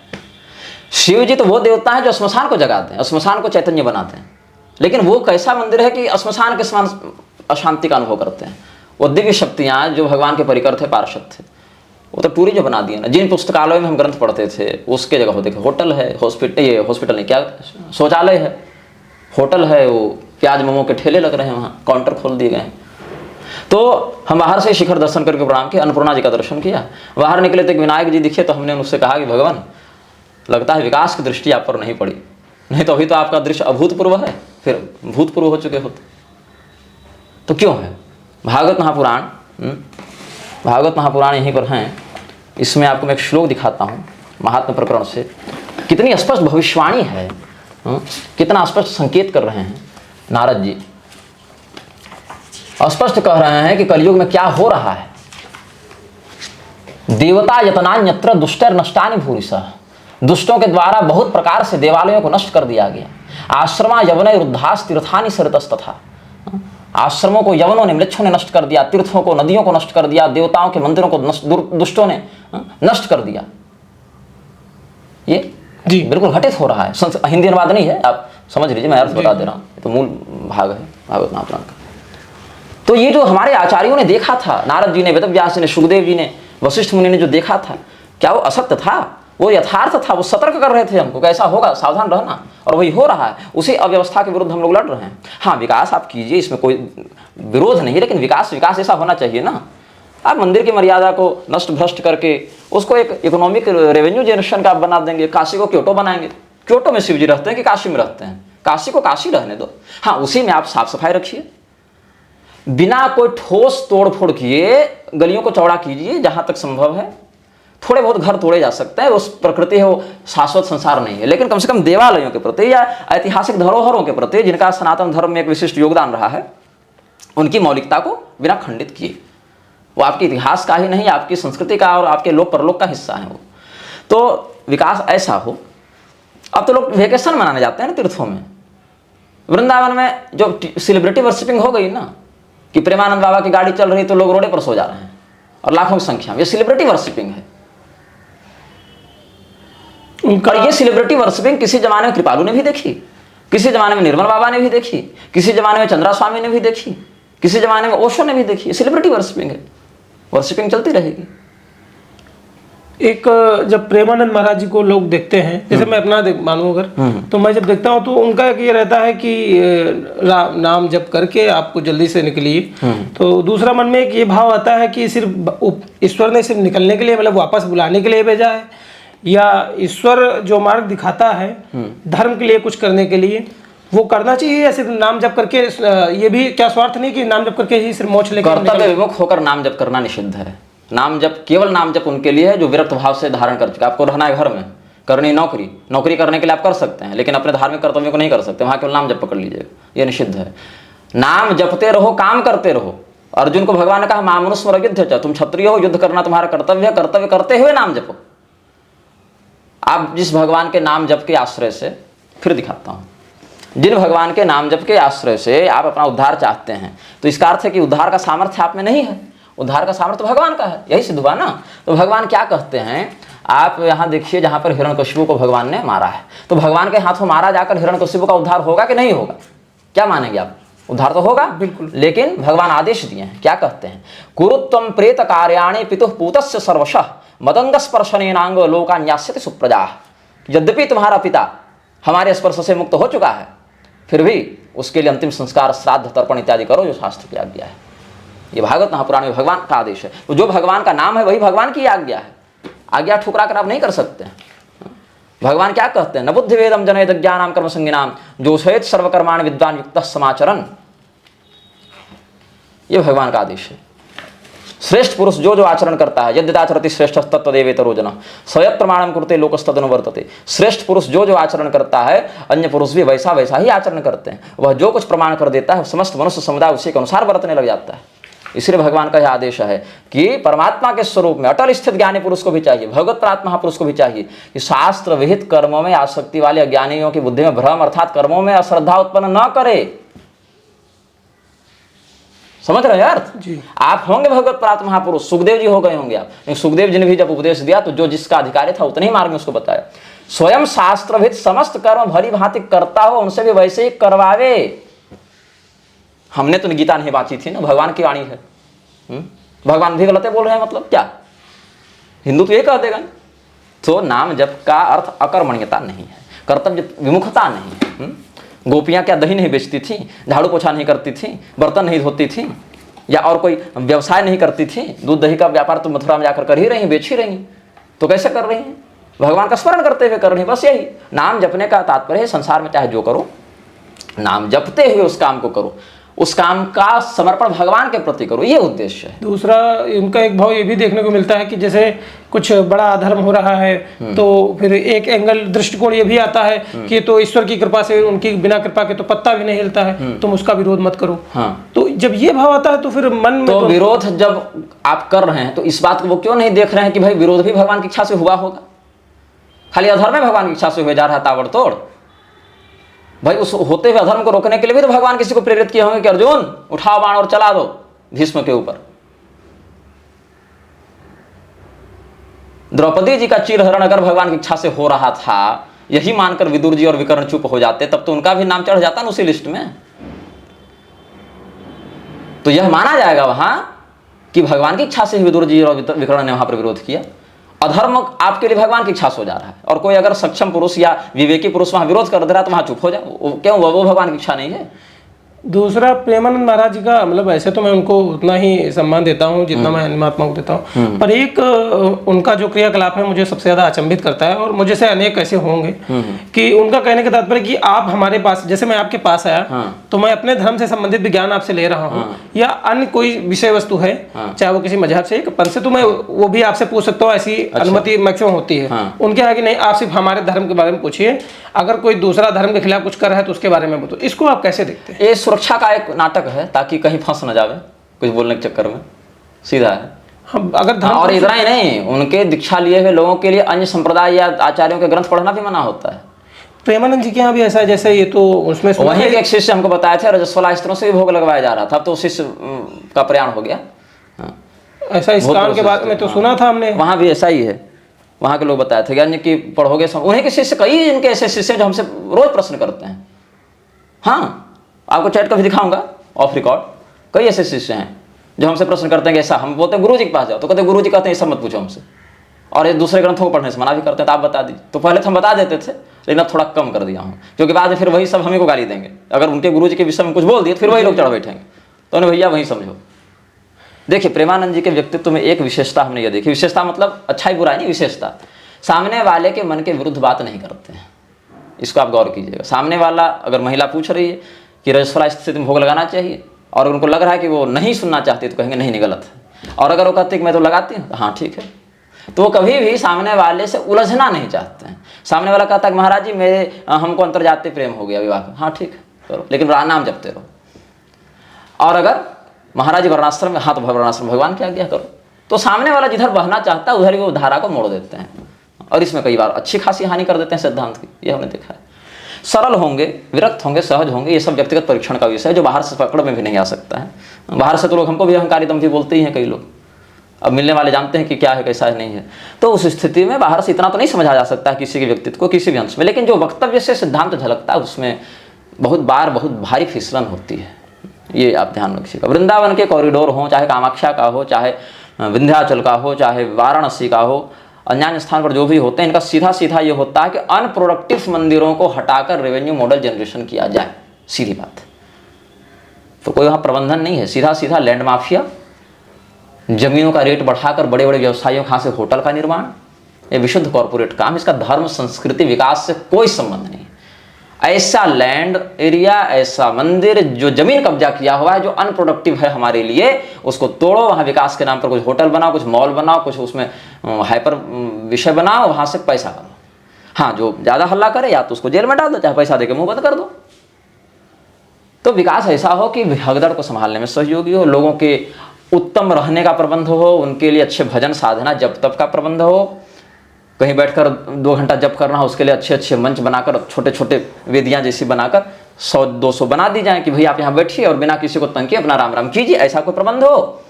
शिव जी तो वो देवता है जो श्मशान को जगाते हैं, श्मशान को चैतन्य बनाते हैं, लेकिन वो कैसा मंदिर है कि श्मशान के समान अशांति का अनुभव करते हैं। वो दिव्य शक्तियाँ जो भगवान के परिकर थे, पार्षद थे, वो तो टूरी जो बना दिए ना। जिन पुस्तकालयों में हम ग्रंथ पढ़ते थे उसके जगह होते थे होटल है, हॉस्पिटल नहीं, क्या शौचालय है, होटल है, वो प्याज मोमो के ठेले लग रहे हैं, वहाँ काउंटर खोल दिए गए हैं। तो हम बाहर से शिखर दर्शन करके प्रणाम किया, अन्नपूर्णा जी का दर्शन किया, बाहर निकले तो एक विनायक जी दिखे, तो हमने उनसे कहा कि भगवान लगता है विकास की दृष्टि आप पर नहीं पड़ी, नहीं तो अभी तो आपका दृश्य अभूतपूर्व है, फिर भूतपूर्व हो चुके होते। तो क्यों है? भागवत महापुराण यहीं पर हैं। इसमें आपको मैं एक श्लोक दिखाता हूँ महात्म्य प्रकरण से। कितनी स्पष्ट भविष्यवाणी है, कितना स्पष्ट संकेत कर रहे हैं नारद जी। स्पष्ट कह रहे हैं कि कलयुग में क्या हो रहा है। देवता यतनान्यत्र दुष्टर नष्टानि भूरिशः, दुष्टों के द्वारा बहुत प्रकार से देवालयों को नष्ट कर दिया गया। आश्रमा यवने रुद्धास तीर्थानि सरितस्तथा, आश्रमों को यवनों ने, मृक्षों ने नष्ट कर दिया, तीर्थों को, नदियों को नष्ट कर दिया, देवताओं के मंदिरों को दुष्टों ने नष्ट कर दिया। ये जी बिल्कुल घटित हो रहा है। हिंदी अनुवाद नहीं है, आप समझ लीजिए, मैं अर्थ बता दे रहा हूँ, तो मूल भाग है भागवत महापुराण का। तो ये जो हमारे आचार्यों ने देखा था, नारद जी ने, वेदव्यास जी ने, सुखदेव जी ने, वशिष्ठ मुनि ने जो देखा था, क्या वो असत्य था? वो यथार्थ था। वो सतर्क कर रहे थे हमको, कैसा होगा, सावधान रहना, और वही हो रहा है। उसी अव्यवस्था के विरुद्ध हम लोग लड़ रहे हैं। हाँ, विकास आप कीजिए, इसमें कोई विरोध नहीं, लेकिन विकास ऐसा होना चाहिए ना। आप मंदिर की मर्यादा को नष्ट भ्रष्ट करके उसको एक इकोनॉमिक रेवेन्यू जनरेशन का आप बना देंगे। काशी को क्योटो बनाएंगे। क्योटो में शिव जी रहते हैं कि काशी में रहते हैं? काशी को काशी रहने दो। हाँ, उसी में आप साफ सफाई रखिए, बिना कोई ठोस तोड़ फोड़ किए गलियों को चौड़ा कीजिए जहां तक संभव है। थोड़े बहुत घर तोड़े जा सकते हैं, उस प्रकृति है, वो शाश्वत संसार नहीं है, लेकिन कम से कम देवालयों के प्रति या ऐतिहासिक धरोहरों के प्रति, जिनका सनातन धर्म में एक विशिष्ट योगदान रहा है, उनकी मौलिकता को बिना खंडित किए। वो आपके इतिहास का ही नहीं, आपकी संस्कृति का और आपके लोक परलोक का हिस्सा है वो। तो विकास ऐसा हो। अब तो लोग वेकेशन मनाने जाते हैं ना तीर्थों में। वृंदावन में जो सेलिब्रिटी वर्शिपिंग हो गई ना, कि प्रेमानंद बाबा की गाड़ी चल रही तो लोग रोडे पर सो जा रहे हैं, और लाखों की संख्या में, ये सेलिब्रिटी वर्शिपिंग है। और ये सेलिब्रिटी वर्शिपिंग किसी जमाने में कृपालु ने भी देखी, किसी जमाने में निर्मल बाबा ने भी देखी, किसी जमाने में चंद्रा स्वामी ने भी देखी, किसी जमाने में ओशो ने भी देखी। सेलिब्रिटी वर्शिपिंग है, वर्शिपिंग चलती रहेगी। एक जब प्रेमानंद महाराज जी को लोग देखते हैं, जैसे मैं अपना मानूं अगर, तो मैं जब देखता हूं तो उनका ये रहता है कि नाम जप करके आपको जल्दी से निकलिए। तो दूसरा मन में एक ये भाव आता है कि सिर्फ ईश्वर ने सिर्फ निकलने के लिए, मतलब वापस बुलाने के लिए भेजा है, या ईश्वर जो मार्ग दिखाता है धर्म के लिए, कुछ करने के लिए, वो करना चाहिए, या सिर्फ नाम जप करके? ये भी क्या स्वार्थ नहीं कि नाम जप करके ही सिर्फ मोक्ष लेकर? कर्तव्य विमुख होकर नाम जप करना निषिद्ध है। नाम जप, केवल नाम जप उनके लिए है जो विरक्त भाव से धारण कर चुके। आपको रहना है घर में, करनी नौकरी करने के लिए आप कर सकते हैं, लेकिन अपने धार्मिक कर्तव्यों को नहीं कर सकते। वहां केवल नाम जप पकड़ लीजिएगा, यह निषिद्ध है। नाम जपते रहो, काम करते रहो। अर्जुन को भगवान ने कहा, मामनुस्मर युद्ध, तुम क्षत्रिय हो, युद्ध करना तुम्हारा कर्तव्य है, कर्तव्य करते हुए नाम जपो। आप जिस भगवान के नाम जप के आश्रय से, फिर दिखाता हूं, जिन भगवान के नाम जप के आश्रय से आप अपना उद्धार चाहते हैं, तो इसका अर्थ है कि उद्धार का सामर्थ्य आप में नहीं है। उद्धार का सामर्थ्य भगवान का है, यही सिद्ध हुआ ना। तो भगवान क्या कहते हैं, आप यहाँ देखिए, जहाँ पर हिरण्यकशिपु को भगवान ने मारा है, तो भगवान के हाथों मारा जाकर हिरण्यकशिपु का उद्धार होगा कि नहीं होगा? क्या मानेंगे आप? उद्धार तो होगा बिल्कुल, लेकिन भगवान आदेश दिए हैं। क्या कहते हैं? कुरुत्वम प्रेत कार्याणि पितुः पूतस्य सर्वशः मदंग स्पर्शनेनांग लोकान्यास्यति सुप्रजा। यद्यपि तुम्हारा पिता हमारे स्पर्श से मुक्त हो चुका है, फिर भी उसके लिए अंतिम संस्कार, श्राद्ध, तर्पण इत्यादि करो, जो शास्त्र की आज्ञा है। ये भागवत महापुराण में भगवान का आदेश है। तो जो भगवान का नाम है वही भगवान की आज्ञा है। आज्ञा ठुकरा कर आप नहीं कर सकते। भगवान क्या कहते हैं? न बुद्धि वेदम जनयत ज्ञानाम कर्म संज्ञानाम जोषयेत सर्वकर्माणि विद्वान युक्तः समाचरन्। ये भगवान का आदेश है। श्रेष्ठ पुरुष जो जो आचरण करता है, यद्यदाचरति श्रेष्ठ तत्तदेवेतरो जनः स्वयं प्रमाणम कुरुते लोकस्तदनुवर्तते। श्रेष्ठ पुरुष जो जो आचरण करता है, अन्य पुरुष भी वैसा ही आचरण करते हैं। वह जो कुछ प्रमाण कर देता है, समस्त मनुष्य समुदाय उसी के अनुसार बरतने लग जाता है। इसलिए भगवान का यह आदेश है कि परमात्मा के स्वरूप में अटल स्थित ज्ञानी पुरुष को भी चाहिए, भगवत प्राप्त महापुरुष को भी चाहिए कि शास्त्र विहित कर्मों में आसक्ति वाले अज्ञानियों की बुद्धि में भ्रम अर्थात कर्मों में अश्रद्धा उत्पन्न न करे। समझ रहे हैं अर्थ जी। आप होंगे भगवत प्राप्त महापुरुष, सुखदेव जी हो गए होंगे आप, लेकिन सुखदेव जी ने भी जब उपदेश दिया तो जो जिसका अधिकारी था उतने ही मार्ग में उसको बताया। स्वयं शास्त्रविद समस्त कर्म भली भांति करता हो, उनसे भी वैसे ही करवावे। हमने तो गीता नहीं बांची थी ना, भगवान की वाणी है। भगवान भी गलत बोल रहे हैं, मतलब क्या? हिंदू तो ये कह देगा। तो नाम जप का अर्थ अकर्मण्यता नहीं है, कर्तव्य विमुखता नहीं है। गोपियां क्या दही नहीं बेचती थी, झाड़ू पोछा नहीं करती थी, बर्तन नहीं धोती थी, या और कोई व्यवसाय नहीं करती थी? दूध दही का व्यापार तो मथुरा में जाकर कर ही रही, बेच ही रही, तो कैसे कर रही हैं? भगवान का स्मरण करते हुए कर रही हैं। बस यही नाम जपने का तात्पर्य है। संसार में चाहे जो करो, नाम जपते हुए उस काम को करो, उस काम का समर्पण भगवान के प्रति करो, ये उद्देश्य है। दूसरा इनका एक भाव ये भी देखने को मिलता है कि जैसे कुछ बड़ा अधर्म हो रहा है तो फिर एक एंगल दृष्टिकोण ये भी आता है कि तो ईश्वर की कृपा से, उनकी बिना कृपा के तो पत्ता भी नहीं हिलता है, तुम उसका विरोध मत करो। हाँ। तो जब ये भाव आता है तो फिर मन में तो विरोध जब आप कर रहे हैं तो इस बात को वो क्यों नहीं देख रहे हैं कि भाई विरोध भी भगवान की इच्छा से हुआ होगा? खाली अधर्म में भगवान की इच्छा से हुए जा रहा है ताबड़तोड़। भाई उस होते हुए अधर्म को रोकने के लिए भी तो भगवान किसी को प्रेरित किए होंगे कि अर्जुन उठाओ बाण और चला दो भीष्म के ऊपर। द्रौपदी जी का चीरहरण अगर भगवान की इच्छा से हो रहा था, यही मानकर विदुर जी और विकर्ण चुप हो जाते, तब तो उनका भी नाम चढ़ जाता ना उसी लिस्ट में। तो यह माना जाएगा वहां कि भगवान की इच्छा से ही विदुर जी और विकर्ण ने वहां पर विरोध किया। अधर्म आपके लिए भगवान की इच्छा से हो जा रहा है, और कोई अगर सक्षम पुरुष या विवेकी पुरुष वहां विरोध कर दे रहा है तो वहां चुप हो जाओ। क्यों? वो भगवान की इच्छा नहीं है। दूसरा प्रेमानंद महाराज जी का, मतलब ऐसे तो मैं उनको उतना ही सम्मान देता हूँ जितना मैं अन्य महात्मा को देता हूँ, पर एक उनका जो क्रियाकलाप है मुझे सबसे ज्यादा अचंभित करता है, और मुझे से अनेक ऐसे होंगे कि उनका कहने का तात्पर्य कि आप हमारे पास, जैसे मैं आपके पास आया तो मैं अपने धर्म से संबंधित विज्ञान आपसे ले रहा हूँ, या अन्य कोई विषय वस्तु है, चाहे वो किसी मजहब से पद से, तो मैं वो भी आपसे पूछ सकता हूँ, ऐसी अनुमति मैक्सिमम होती है। उनके आगे नहीं, आप सिर्फ हमारे धर्म के बारे में पूछिए, अगर कोई दूसरा धर्म के खिलाफ कुछ कर रहा है तो उसके बारे में बताओ। इसको आप कैसे देखते हैं? ये सुरक्षा का एक नाटक है ताकि कहीं फंस न जावे कुछ बोलने के चक्कर में, सीधा है। हम अगर धर्म और इतना ही नहीं, उनके दीक्षा लिए हुए लोगों के लिए अन्य संप्रदाय या आचार्यों के ग्रंथ पढ़ना भी मना होता है। प्रेमानंद जी के यहाँ भी ऐसा है, जैसे ये तो उसमें वहीं एक शिष्य हमको बताया था, रजस्वला स्त्रों से भी भोग लगवाया जा रहा था, तो शिष्य का प्रयाण हो गया। ऐसा इस काम के बारे में तो सुना था हमने, वहां भी ऐसा ही है। वहां के लोग बताए थे अन्य की पढ़ोगे, उन्हीं के शिष्य, कई इनके ऐसे शिष्य जो हमसे रोज प्रश्न करते हैं। हाँ, आपको चैट का भी दिखाऊंगा ऑफ रिकॉर्ड। कई ऐसे शिष्य हैं जो हमसे प्रश्न करते हैं कि ऐसा, हम बोलते हैं गुरु जी के पास जाओ, तो कहते गुरु जी कहते हैं ये सब मत पूछो हमसे, और ये दूसरे ग्रंथों को पढ़ने से मना भी करते हैं, तो आप बता दीजिए। तो पहले तो हम बता देते थे, लेकिन अब थोड़ा कम कर दिया हूँ, क्योंकि बाद में फिर वही सब हमें को गाली देंगे। अगर उनके गुरु जी के विषय में कुछ बोल दिए तो फिर वही लोग चढ़ बैठेंगे, तो उन्हें भैया वही समझो। देखिए, प्रेमानंद जी के व्यक्तित्व में एक विशेषता हमने ये देखी, विशेषता मतलब अच्छाई बुराई नहीं, विशेषता, सामने वाले के मन के विरुद्ध बात नहीं करते हैं। इसको आप गौर कीजिएगा। सामने वाला अगर महिला पूछ रही है कि रजस्वला स्थिति में भोग लगाना चाहिए, और उनको लग रहा है कि वो नहीं सुनना चाहती, तो कहेंगे नहीं, गलत है। और अगर वो कहते कि मैं तो लगाती हूँ, हाँ ठीक है, तो वो कभी भी सामने वाले से उलझना नहीं चाहते हैं। सामने वाला कहता है महाराज जी मेरे हमको अंतर्जातीय प्रेम हो गया विवाह, हाँ ठीक है करो, लेकिन नाम जपते रहो। और अगर महाराज जी वर्णाश्रम में, हाँ तो वर्णाश्रम भगवान की आज्ञा करो। तो सामने वाला जिधर बहना चाहता है उधर ही वो धारा को मोड़ देते हैं, और इसमें कई बार अच्छी खासी हानि कर देते हैं सिद्धांत की, ये हमने देखा है। सरल होंगे, विरक्त होंगे, सहज होंगे, ये सब व्यक्तिगत परीक्षण का विषय है जो बाहर से पकड़ में भी नहीं आ सकता है। बाहर से तो लोग हमको भी अहंकारी दम भी बोलते ही हैं कई लोग, अब मिलने वाले जानते हैं कि क्या है कैसा है नहीं है। तो उस स्थिति में बाहर से इतना तो नहीं समझा जा सकता है किसी के व्यक्तित्व को किसी भी अंश में, लेकिन जो वक्तव्य से सिद्धांत झलकता है उसमें बहुत बार बहुत भारी फिसलन होती है, ये आप ध्यान रखिएगा। वृंदावन के कॉरिडोर हों, चाहे कामाख्या का हो, चाहे विंध्याचल का हो, चाहे वाराणसी का हो, अन्य स्थान पर जो भी होते हैं, इनका सीधा सीधा ये होता है कि अनप्रोडक्टिव मंदिरों को हटाकर रेवेन्यू मॉडल जनरेशन किया जाए, सीधी बात। तो कोई वहाँ प्रबंधन नहीं है, सीधा सीधा लैंड माफिया, जमीनों का रेट बढ़ाकर बड़े बड़े व्यवसायियों के हाथ से होटल का निर्माण, ये विशुद्ध कॉर्पोरेट काम, इसका धर्म संस्कृति विकास से कोई संबंध नहीं। ऐसा लैंड एरिया, ऐसा मंदिर जो जमीन कब्जा किया हुआ है, जो अनप्रोडक्टिव है हमारे लिए, उसको तोड़ो, वहाँ विकास के नाम पर कुछ होटल बनाओ, कुछ मॉल बनाओ, कुछ उसमें हाइपर विषय बनाओ, वहाँ से पैसा करो। हाँ, जो ज़्यादा हल्ला करे या तो उसको जेल में डाल दो, चाहे पैसा देके मुंह बंद कर दो। तो विकास ऐसा हो कि भगदड़ को संभालने में सहयोगी हो, लोगों के उत्तम रहने का प्रबंध हो, उनके लिए अच्छे भजन साधना जप तप का प्रबंध हो, कहीं बैठकर 2 घंटा जप करना हो उसके लिए अच्छे अच्छे मंच बनाकर, छोटे छोटे वेदियां जैसी बनाकर 100-200 बना दी जाए कि भाई आप यहाँ बैठिए और बिना किसी को तंग किए अपना राम राम कीजिए, ऐसा कोई प्रबंध हो।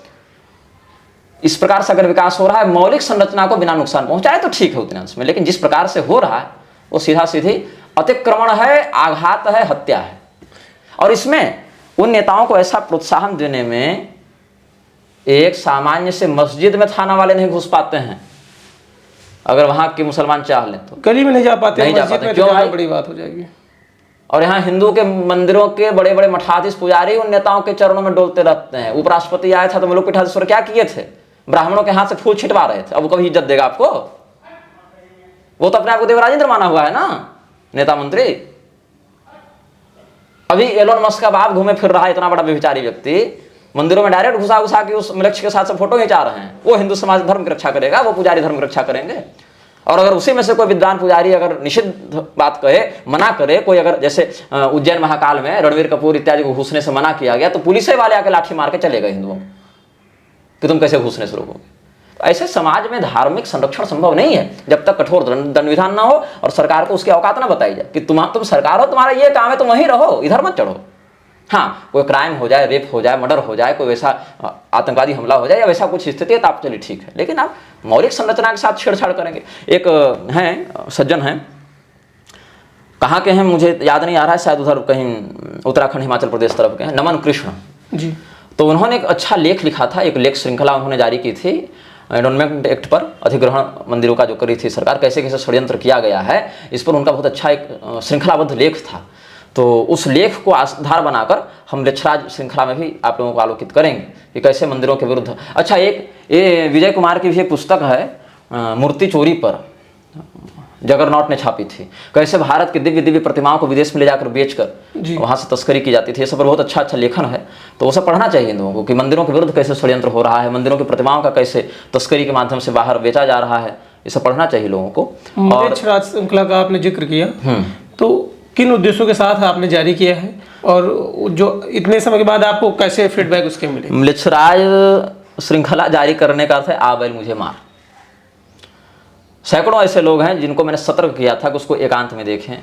इस प्रकार से अगर विकास हो रहा है, मौलिक संरचना को बिना नुकसान पहुंचाए तो ठीक है उतने अंश में, लेकिन जिस प्रकार से हो रहा है वो सीधा सीधी अतिक्रमण है, आघात है, हत्या है। और इसमें उन नेताओं को ऐसा प्रोत्साहन देने में एक सामान्य से मस्जिद में थाना वाले नहीं घुस पाते हैं, अगर वहां के मुसलमान चाह लें तो गली में नहीं जा पाते, नहीं जा मस्जिद पाते। में क्यों तो भाई? बड़ी बात हो जाएगी। और यहाँ हिंदू के मंदिरों के बड़े बड़े मठाधीश पुजारी उन नेताओं के चरणों में डोलते रहते हैं। उपराष्ट्रपति आया था तो मुलुक पीठाधीश्वर क्या किए थे? ब्राह्मणों के हाथ से फूल छिटवा रहे थे। अब वो कभी इज्जत देगा आपको? वो तो अपने आप को देवराजेंद्र माना हुआ है ना, नेता मंत्री। अभी एलोन मस्क का बाप घूमे फिर रहा है, इतना बड़ा व्यभिचारी व्यक्ति, मंदिरों में डायरेक्ट घुसा के उस मिलक्ष के साथ से फोटो खिंचा रहे हैं। वो हिंदू समाज धर्म की रक्षा करेगा, वो पुजारी धर्म की रक्षा करेंगे। और अगर उसी में से कोई विद्वान पुजारी अगर निषिद्ध बात कहे, मना करे, कोई अगर जैसे उज्जैन महाकाल में रणवीर कपूर इत्यादि को घुसने से मना किया गया तो पुलिस वाले आके लाठी मार के चले गए हिंदुओं कि तुम कैसे घुसने से रोकोगे। तो ऐसे समाज में धार्मिक संरक्षण संभव नहीं है जब तक कठोर दंड विधान ना हो और सरकार को उसकी औकात ना बताई जाए कि तुम सरकार हो, तुम्हारा ये काम है, तुम वहीं रहो, इधर मत चढ़ो। हाँ, कोई क्राइम हो जाए, रेप हो जाए, मर्डर हो जाए, कोई वैसा आतंकवादी हमला हो जाए या वैसा कुछ स्थिति है तो आप चलिए ठीक है, लेकिन आप मौलिक संरचना के साथ छेड़छाड़ करेंगे। एक हैं सज्जन हैं, कहाँ के हैं मुझे याद नहीं आ रहा है, शायद उधर कहीं उत्तराखंड हिमाचल प्रदेश तरफ के हैं, नमन कृष्ण जी। तो उन्होंने एक अच्छा लेख लिखा था, एक लेख श्रृंखला उन्होंने जारी की थी एनडोनमेंट एक्ट पर, अधिग्रहण मंदिरों का जो करी थी सरकार, कैसे कैसे षड्यंत्र किया गया है, इस पर उनका बहुत अच्छा एक श्रृंखलाबद्ध लेख था। तो उस लेख को आधार बनाकर हम लेच्छराज श्रृंखला में भी आप लोगों को आलोकित करेंगे कि कैसे मंदिरों के विरुद्ध। अच्छा, एक ये विजय कुमार की भी एक पुस्तक है मूर्ति चोरी पर, जगरनॉट ने छापी थी, कैसे भारत की दिव्य दिव्य प्रतिमाओं को विदेश में ले जाकर बेचकर वहाँ से तस्करी की जाती थी। ये सब पर बहुत अच्छा अच्छा लेखन है, तो वो सब पढ़ना चाहिए हिंदुओं को कि मंदिरों के विरुद्ध कैसे षड्यंत्र हो रहा है, मंदिरों की प्रतिमाओं का कैसे तस्करी के माध्यम से बाहर बेचा जा रहा है, ये सब पढ़ना चाहिए लोगों को। और लेच्छराज श्रृंखला का आपने जिक्र किया, तो किन उद्देश्यों के साथ आपने जारी किया है और जो इतने समय के बाद आपको कैसे फीडबैक उसके मिले? लेच्छराज श्रृंखला जारी करने का अर्थ है आ बैल मुझे मार। सैकड़ों ऐसे लोग हैं जिनको मैंने सतर्क किया था कि उसको एकांत में देखें,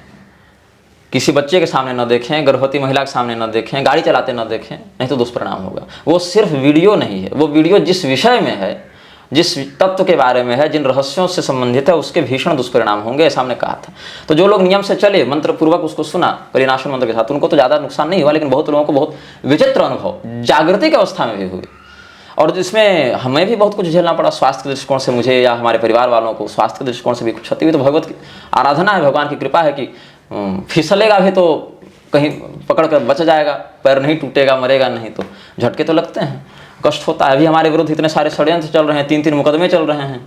किसी बच्चे के सामने न देखें, गर्भवती महिला के सामने न देखें, गाड़ी चलाते न देखें, नहीं तो दुष्परिणाम होगा। वो सिर्फ वीडियो नहीं है, वो वीडियो जिस विषय में है, जिस तत्व के बारे में है, जिन रहस्यों से संबंधित है, उसके भीषण दुष्परिणाम होंगे, ऐसा हमने कहा था। तो जो लोग नियम से चले, मंत्र पूर्वक उसको सुना कलिनाशन मंत्र के साथ, उनको तो ज़्यादा नुकसान नहीं हुआ, लेकिन बहुत लोगों को बहुत विचित्र अनुभव जागृति की अवस्था में भी हुई। और जिसमें हमें भी बहुत कुछ झेलना पड़ा स्वास्थ्य के दृष्टिकोण से, मुझे या हमारे परिवार वालों को स्वास्थ्य के दृष्टिकोण से भी कुछ क्षति हुई। तो भगवत की आराधना है, भगवान की कृपा है कि फिसलेगा भी तो कहीं पकड़ कर बच जाएगा, पैर नहीं टूटेगा, मरेगा नहीं। तो झटके तो लगते हैं, कष्ट होता है। अभी हमारे विरुद्ध इतने सारे षड्यंत्र चल रहे हैं, 3-3 मुकदमे चल रहे हैं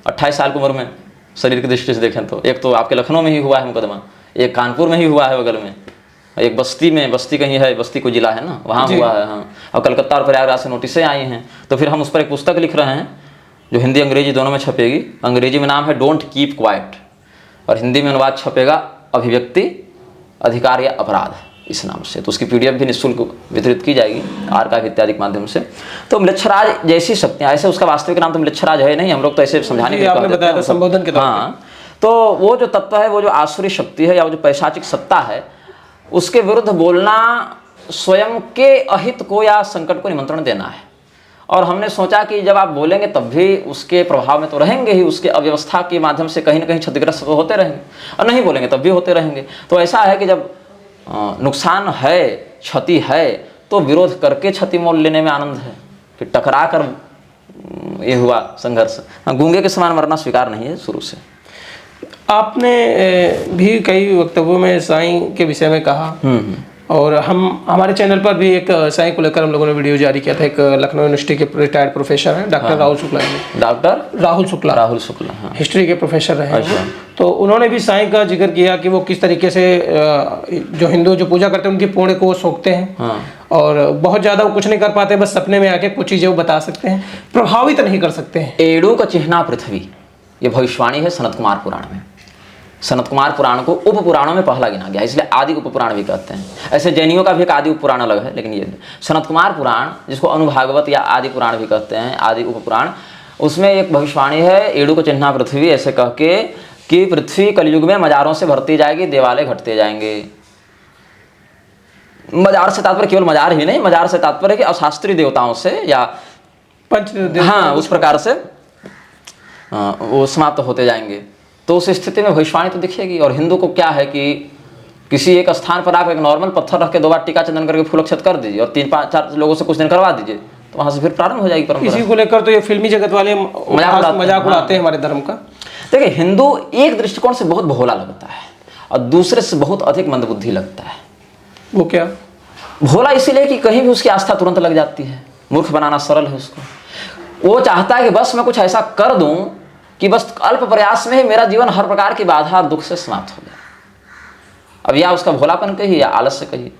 28 साल की उम्र में। शरीर की दृष्टि से देखें तो एक तो आपके लखनऊ में ही हुआ है मुकदमा, एक कानपुर में ही हुआ है बगल में, एक बस्ती में, बस्ती कहीं है, बस्ती को जिला है ना, वहाँ हुआ है। हाँ, और कलकत्ता और प्रयागराज से नोटिसें आई हैं। तो फिर हम उस पर एक पुस्तक लिख रहे हैं जो हिंदी अंग्रेजी दोनों में छपेगी। अंग्रेजी में नाम है डोंट कीप क्वाइट और हिंदी में अनुवाद छपेगा अभिव्यक्ति अधिकार या अपराध, इस नाम से। तो उसकी PDF भी निःशुल्क वितरित की जाएगी आर्काइव इत्यादि के माध्यम से। तो म्लेच्छराज जैसी शक्तियाँ, ऐसे उसका वास्तविक नाम तो म्लेच्छराज है नहीं, हम लोग तो ऐसे समझाने के आपने बताया था संबोधन के तौर पे। हाँ, तो वो जो तत्व है, वो जो आसुरी शक्ति है या वो जो पैशाचिक सत्ता है, उसके विरुद्ध बोलना स्वयं के अहित को या संकट को निमंत्रण देना है। और हमने सोचा कि जब आप बोलेंगे तब भी उसके प्रभाव में तो रहेंगे ही, उसके अव्यवस्था के माध्यम से कहीं ना कहीं क्षतिग्रस्त तो होते रहेंगे, और नहीं बोलेंगे तब भी होते रहेंगे। तो ऐसा है कि जब नुकसान है, क्षति है, तो विरोध करके क्षति मोल लेने में आनंद है। फिर टकरा कर ये हुआ संघर्ष। गूंगे के समान मरना स्वीकार नहीं है शुरू से। आपने भी कई वक्तव्यों में साईं के विषय में कहा, और हमारे चैनल पर भी एक साईं को लेकर हम लोगों ने वीडियो जारी किया था। एक लखनऊ यूनिवर्सिटी के रिटायर्ड प्रोफेसर हैं डॉक्टर राहुल शुक्ला जी। डॉक्टर राहुल शुक्ला, हाँ। हिस्ट्री के प्रोफेसर रहे हैं। तो उन्होंने भी साईं का जिक्र किया कि वो किस तरीके से जो हिंदू जो पूजा करते हैं उनकी पुण्य को सोखते हैं, और बहुत ज़्यादा वो कुछ नहीं कर पाते, बस सपने में आके कुछ चीज़ें वो बता सकते हैं, प्रभावित नहीं कर सकते हैं। एड़ू का चिन्हा पृथ्वी, ये भविष्यवाणी है सनत कुमार पुराण में। सनत कुमार पुराण को उप पुराणों में पहला गिना गया, इसलिए आदि उप पुराण भी कहते हैं। ऐसे जैनियों का भी एक आदि उप पुराण अलग है, लेकिन ये सनत कुमार पुराण, जिसको अनुभागवत या आदि पुराण भी कहते हैं, आदि उप पुराण, उसमें एक भविष्यवाणी है, एड़ू को चिन्हा पृथ्वी, ऐसे कह के कि पृथ्वी कलयुग में मजारों से भरती जाएगी, देवालय घटते जाएंगे। मजार से तात्पर्य केवल मजार ही नहीं, मजार से तात्पर्य कि अशास्त्रीय देवताओं से या हाँ उस प्रकार से वो समाप्त होते जाएंगे। तो उस स्थिति में भविष्यवाणी तो दिखेगी। और हिंदू को क्या है कि किसी एक स्थान पर आप एक नॉर्मल पत्थर रख के 2 बार टीका चंदन करके फूल अक्षत कर दीजिए और 3-4 लोगों से कुछ दिन करवा दीजिए, तो वहां से फिर प्रारंभ हो जाएगी परंपरा। इसी को लेकर तो ये फिल्मी जगत वाले मजाक उड़ाते हैं हमारे धर्म का। देखिए, हिंदू एक दृष्टिकोण से बहुत भोला लगता है और दूसरे से बहुत अधिक मंदबुद्धि लगता है। वो क्या? भोला इसीलिए कि कहीं भी उसकी आस्था तुरंत लग जाती है, मूर्ख बनाना सरल है उसको। वो चाहता है कि बस मैं कुछ ऐसा कर दूं कि बस अल्प प्रयास में ही मेरा जीवन हर प्रकार की बाधा और दुख से समाप्त हो जाए। अब या उसका भोलापन कहिए या आलस्य कहिए।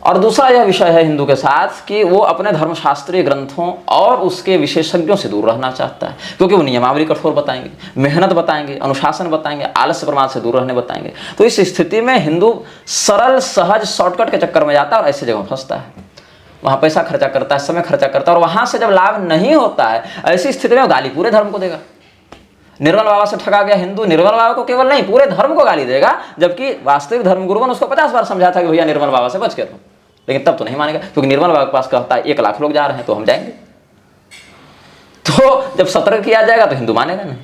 और दूसरा यह विषय है हिंदू के साथ कि वो अपने धर्मशास्त्रीय ग्रंथों और उसके विशेषज्ञों से दूर रहना चाहता है, क्योंकि वो नियमावली कठोर बताएंगे, मेहनत बताएंगे, अनुशासन बताएंगे, आलस्य प्रमाद से दूर रहने बताएंगे। तो इस स्थिति में हिंदू सरल सहज शॉर्टकट के चक्कर में जाता है और ऐसी जगह फंसता है। वहाँ पैसा खर्चा करता है, समय खर्चा करता है, और वहाँ से जब लाभ नहीं होता है, ऐसी स्थिति में गाली पूरे धर्म को देगा। निर्मल बाबा से ठगा गया हिंदू निर्मल बाबा को केवल नहीं, पूरे धर्म को गाली देगा, जबकि वास्तविक धर्मगुरु ने उसको 50 बार समझा था कि भैया निर्मल बाबा से बच के रहो, लेकिन तब तो नहीं मानेगा, क्योंकि निर्मल बाबा के पास कहता है 1 लाख लोग जा रहे हैं तो हम जाएंगे। तो जब सतर्क किया जाएगा तो हिंदू मानेगा नहीं,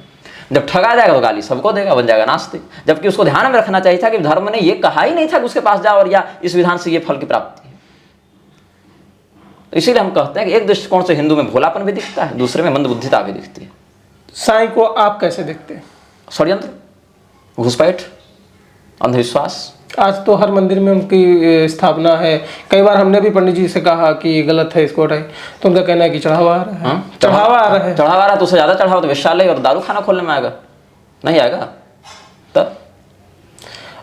जब ठगा जाएगा तो गाली सबको देगा, बन जाएगा नास्तिक। जबकि उसको ध्यान में रखना चाहिए था कि धर्म ने यह कहा ही नहीं था कि उसके पास जाओ और या इस विधान से ये फल की प्राप्ति है। इसीलिए हम कहते हैं कि एक दृष्टिकोण से हिंदू में भोलापन भी दिखता है, दूसरे में मंदबुद्धिता भी दिखती है। साईं को आप कैसे देखते हैं? षड्यंत्र, घुसपैठ, अंधविश्वास। आज तो हर मंदिर में उनकी स्थापना है। कई बार हमने भी पंडित जी से कहा कि ये गलत है, इसको हटाइए, तो उनका कहना है कि चढ़ावा आ रहा है। चढ़ावा आ रहा है, चढ़ावा आ रहा है, तो उससे ज्यादा चढ़ावा तो वेश्यालय और दारू खाना खोलने में आएगा, नहीं आएगा तब।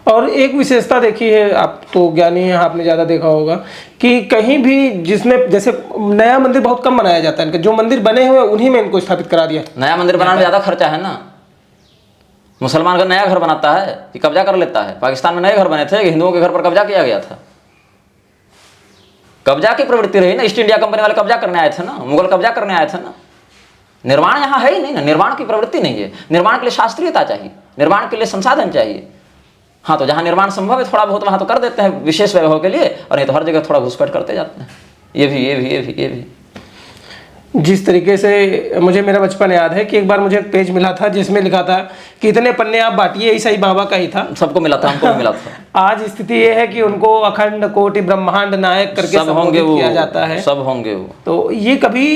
और एक विशेषता देखी है, आप तो ज्ञानी हैं, आपने ज़्यादा देखा होगा कि कहीं भी जिसमें जैसे नया मंदिर बहुत कम बनाया जाता है, इनके जो मंदिर बने हुए उन्हीं में इनको स्थापित करा दिया। नया मंदिर बनाने में ज़्यादा खर्चा है ना। मुसलमान का नया घर बनाता है कि कब्जा कर लेता है। पाकिस्तान में नए घर बने थे कि हिंदुओं के घर पर कब्जा किया गया था। कब्जा की प्रवृत्ति रही ना, ईस्ट इंडिया कंपनी वाले कब्जा करने आए थे ना, मुगल कब्जा करने आए थे ना। निर्माण यहाँ है ही नहीं ना, निर्माण की प्रवृत्ति नहीं है। निर्माण के लिए शास्त्रीयता चाहिए, निर्माण के लिए संसाधन चाहिए। हाँ, तो जहाँ निर्माण संभव है थोड़ा बहुत वहाँ तो कर देते हैं विशेष वैभव के लिए, और नहीं तो हर जगह थोड़ा घुसपैठ करते जाते हैं। ये भी जिस तरीके से मुझे मेरा बचपन याद है कि एक बार मुझे एक पेज मिला था जिसमें लिखा था कि इतने पन्ने आप बांटिए, यही साईं बाबा का ही था। सबको मिला था, हमको भी मिला था। आज स्थिति ये है कि उनको अखंड कोटि ब्रह्मांड नायक करके संबोधित किया जाता है। सब होंगे वो। तो ये कभी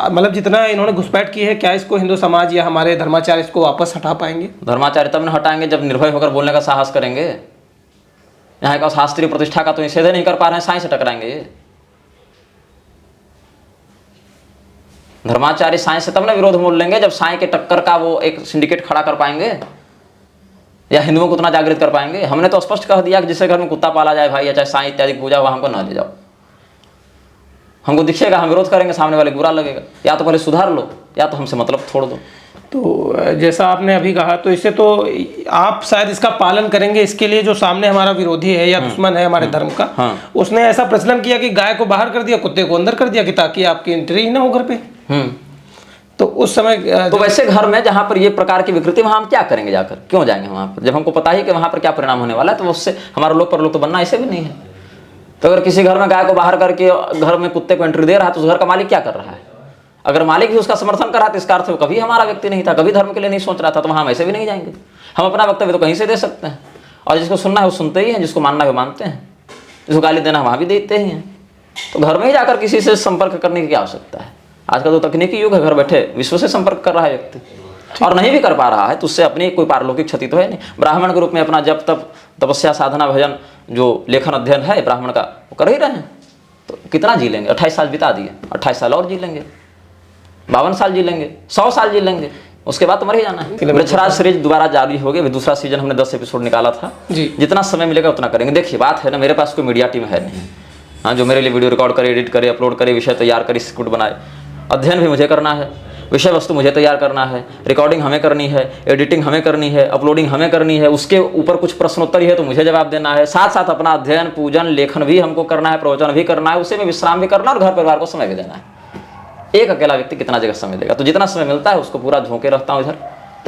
मतलब जितना इन्होंने घुसपैठ की है, क्या इसको हिंदू समाज या हमारे धर्माचार्य इसको वापस हटा पाएंगे? धर्माचार्य तब न हटाएंगे जब निर्भय होकर बोलने का साहस करेंगे। यहाँ का शास्त्रीय प्रतिष्ठा का तो निषेध नहीं कर पा रहे हैं, साईं से टकराएंगे ये। धर्माचार्य साईं से तब ना विरोध मोल लेंगे जब साईं के टक्कर का वो एक सिंडिकेट खड़ा कर पाएंगे या हिंदुओं को उतना जागृत कर पाएंगे। हमने तो स्पष्ट कह दिया कि जिससे घर में कुत्ता पाला जाए भाई, या चाहे साईं इत्यादि पूजा हुआ, हमको न ले जाओ। हमको दिखेगा, हम विरोध करेंगे, सामने वाले बुरा लगेगा। या तो पहले सुधार लो या तो हमसे मतलब छोड़ दो। तो जैसा आपने अभी कहा, तो इससे तो आप शायद इसका पालन करेंगे। इसके लिए जो सामने हमारा विरोधी है या दुश्मन है हमारे धर्म का, उसने ऐसा प्रचलन किया कि गाय को बाहर कर दिया, कुत्ते को अंदर कर दिया कि ताकि आपकी एंट्री ही ना हो घर पे। तो उस समय तो वैसे घर में जहां पर ये प्रकार की विकृति, वहां हम क्या करेंगे जाकर? क्यों जाएंगे वहां पर जब हमको पता ही कि वहां पर क्या परिणाम होने वाला है? तो उससे हमारा लोग परलोक तो बनना ऐसे भी नहीं है। तो अगर किसी घर में गाय को बाहर करके घर में कुत्ते को एंट्री दे रहा है तो उस घर का मालिक क्या कर रहा है? अगर मालिक भी उसका समर्थन कर रहा था, इसका अर्थ वो कभी हमारा व्यक्ति नहीं था, कभी धर्म के लिए नहीं सोच रहा था, तो वहां हम ऐसे भी नहीं जाएंगे। हम अपना वक्तव्य तो कहीं से दे सकते हैं, और जिसको सुनना है वो सुनते ही हैं, जिसको मानना है वो मानते हैं, जिसको गाली देना वहां भी देते ही हैं। तो घर में ही जाकर किसी से संपर्क करने की क्या आवश्यकता है? आज का तो तकनीकी युग है, घर बैठे विश्व से संपर्क कर रहा है व्यक्ति, और नहीं भी कर पा रहा है तो उससे अपनी कोई पारलौकिक क्षति तो है नहीं। ब्राह्मण के रूप में अपना जप तप तपस्या साधना भजन जो लेखन अध्ययन है ब्राह्मण का वो कर ही रहे हैं। तो कितना जी लेंगे? 28 साल बिता दिए, 28 साल और जी लेंगे, 52 साल जी लेंगे, 100 साल जी लेंगे, उसके बाद तो मर ही जाना है। वृक्षराज सीरीज दोबारा जारी हो गई, दूसरा सीजन हमने 10 एपिसोड निकाला था जी। जितना समय मिलेगा उतना करेंगे। देखिए बात है ना, मेरे पास कोई मीडिया टीम है नहीं, हाँ, जो मेरे लिए वीडियो रिकॉर्ड करे, एडिट करे, अपलोड करे, विषय तैयार करे, स्क्रिप्ट बनाए। अध्ययन भी मुझे करना है, विषय वस्तु मुझे तैयार करना है, रिकॉर्डिंग हमें करनी है, एडिटिंग हमें करनी है, अपलोडिंग हमें करनी है, उसके ऊपर कुछ प्रश्नोत्तर ही है तो मुझे जवाब देना है, साथ साथ अपना अध्ययन पूजन लेखन भी हमको करना है, प्रवचन भी करना है, उसे में विश्राम भी करना और घर परिवार को समय भी देना है। एक अकेला व्यक्ति कितना जगह समय देगा? तो जितना समय मिलता है उसको पूरा झोंके रखता हूँ इधर।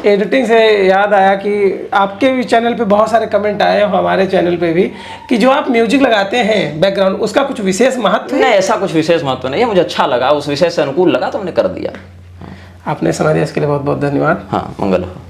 एडिटिंग से याद आया कि आपके भी चैनल पे बहुत सारे कमेंट आए हैं, हमारे चैनल पे भी, कि जो आप म्यूजिक लगाते हैं बैकग्राउंड, उसका कुछ विशेष महत्व है? नहीं, ऐसा कुछ विशेष महत्व नहीं है, मुझे अच्छा लगा, उस विषय से अनुकूल लगा तो मैंने कर दिया। आपने समय दिया इसके लिए बहुत बहुत धन्यवाद। हाँ, मंगल हो।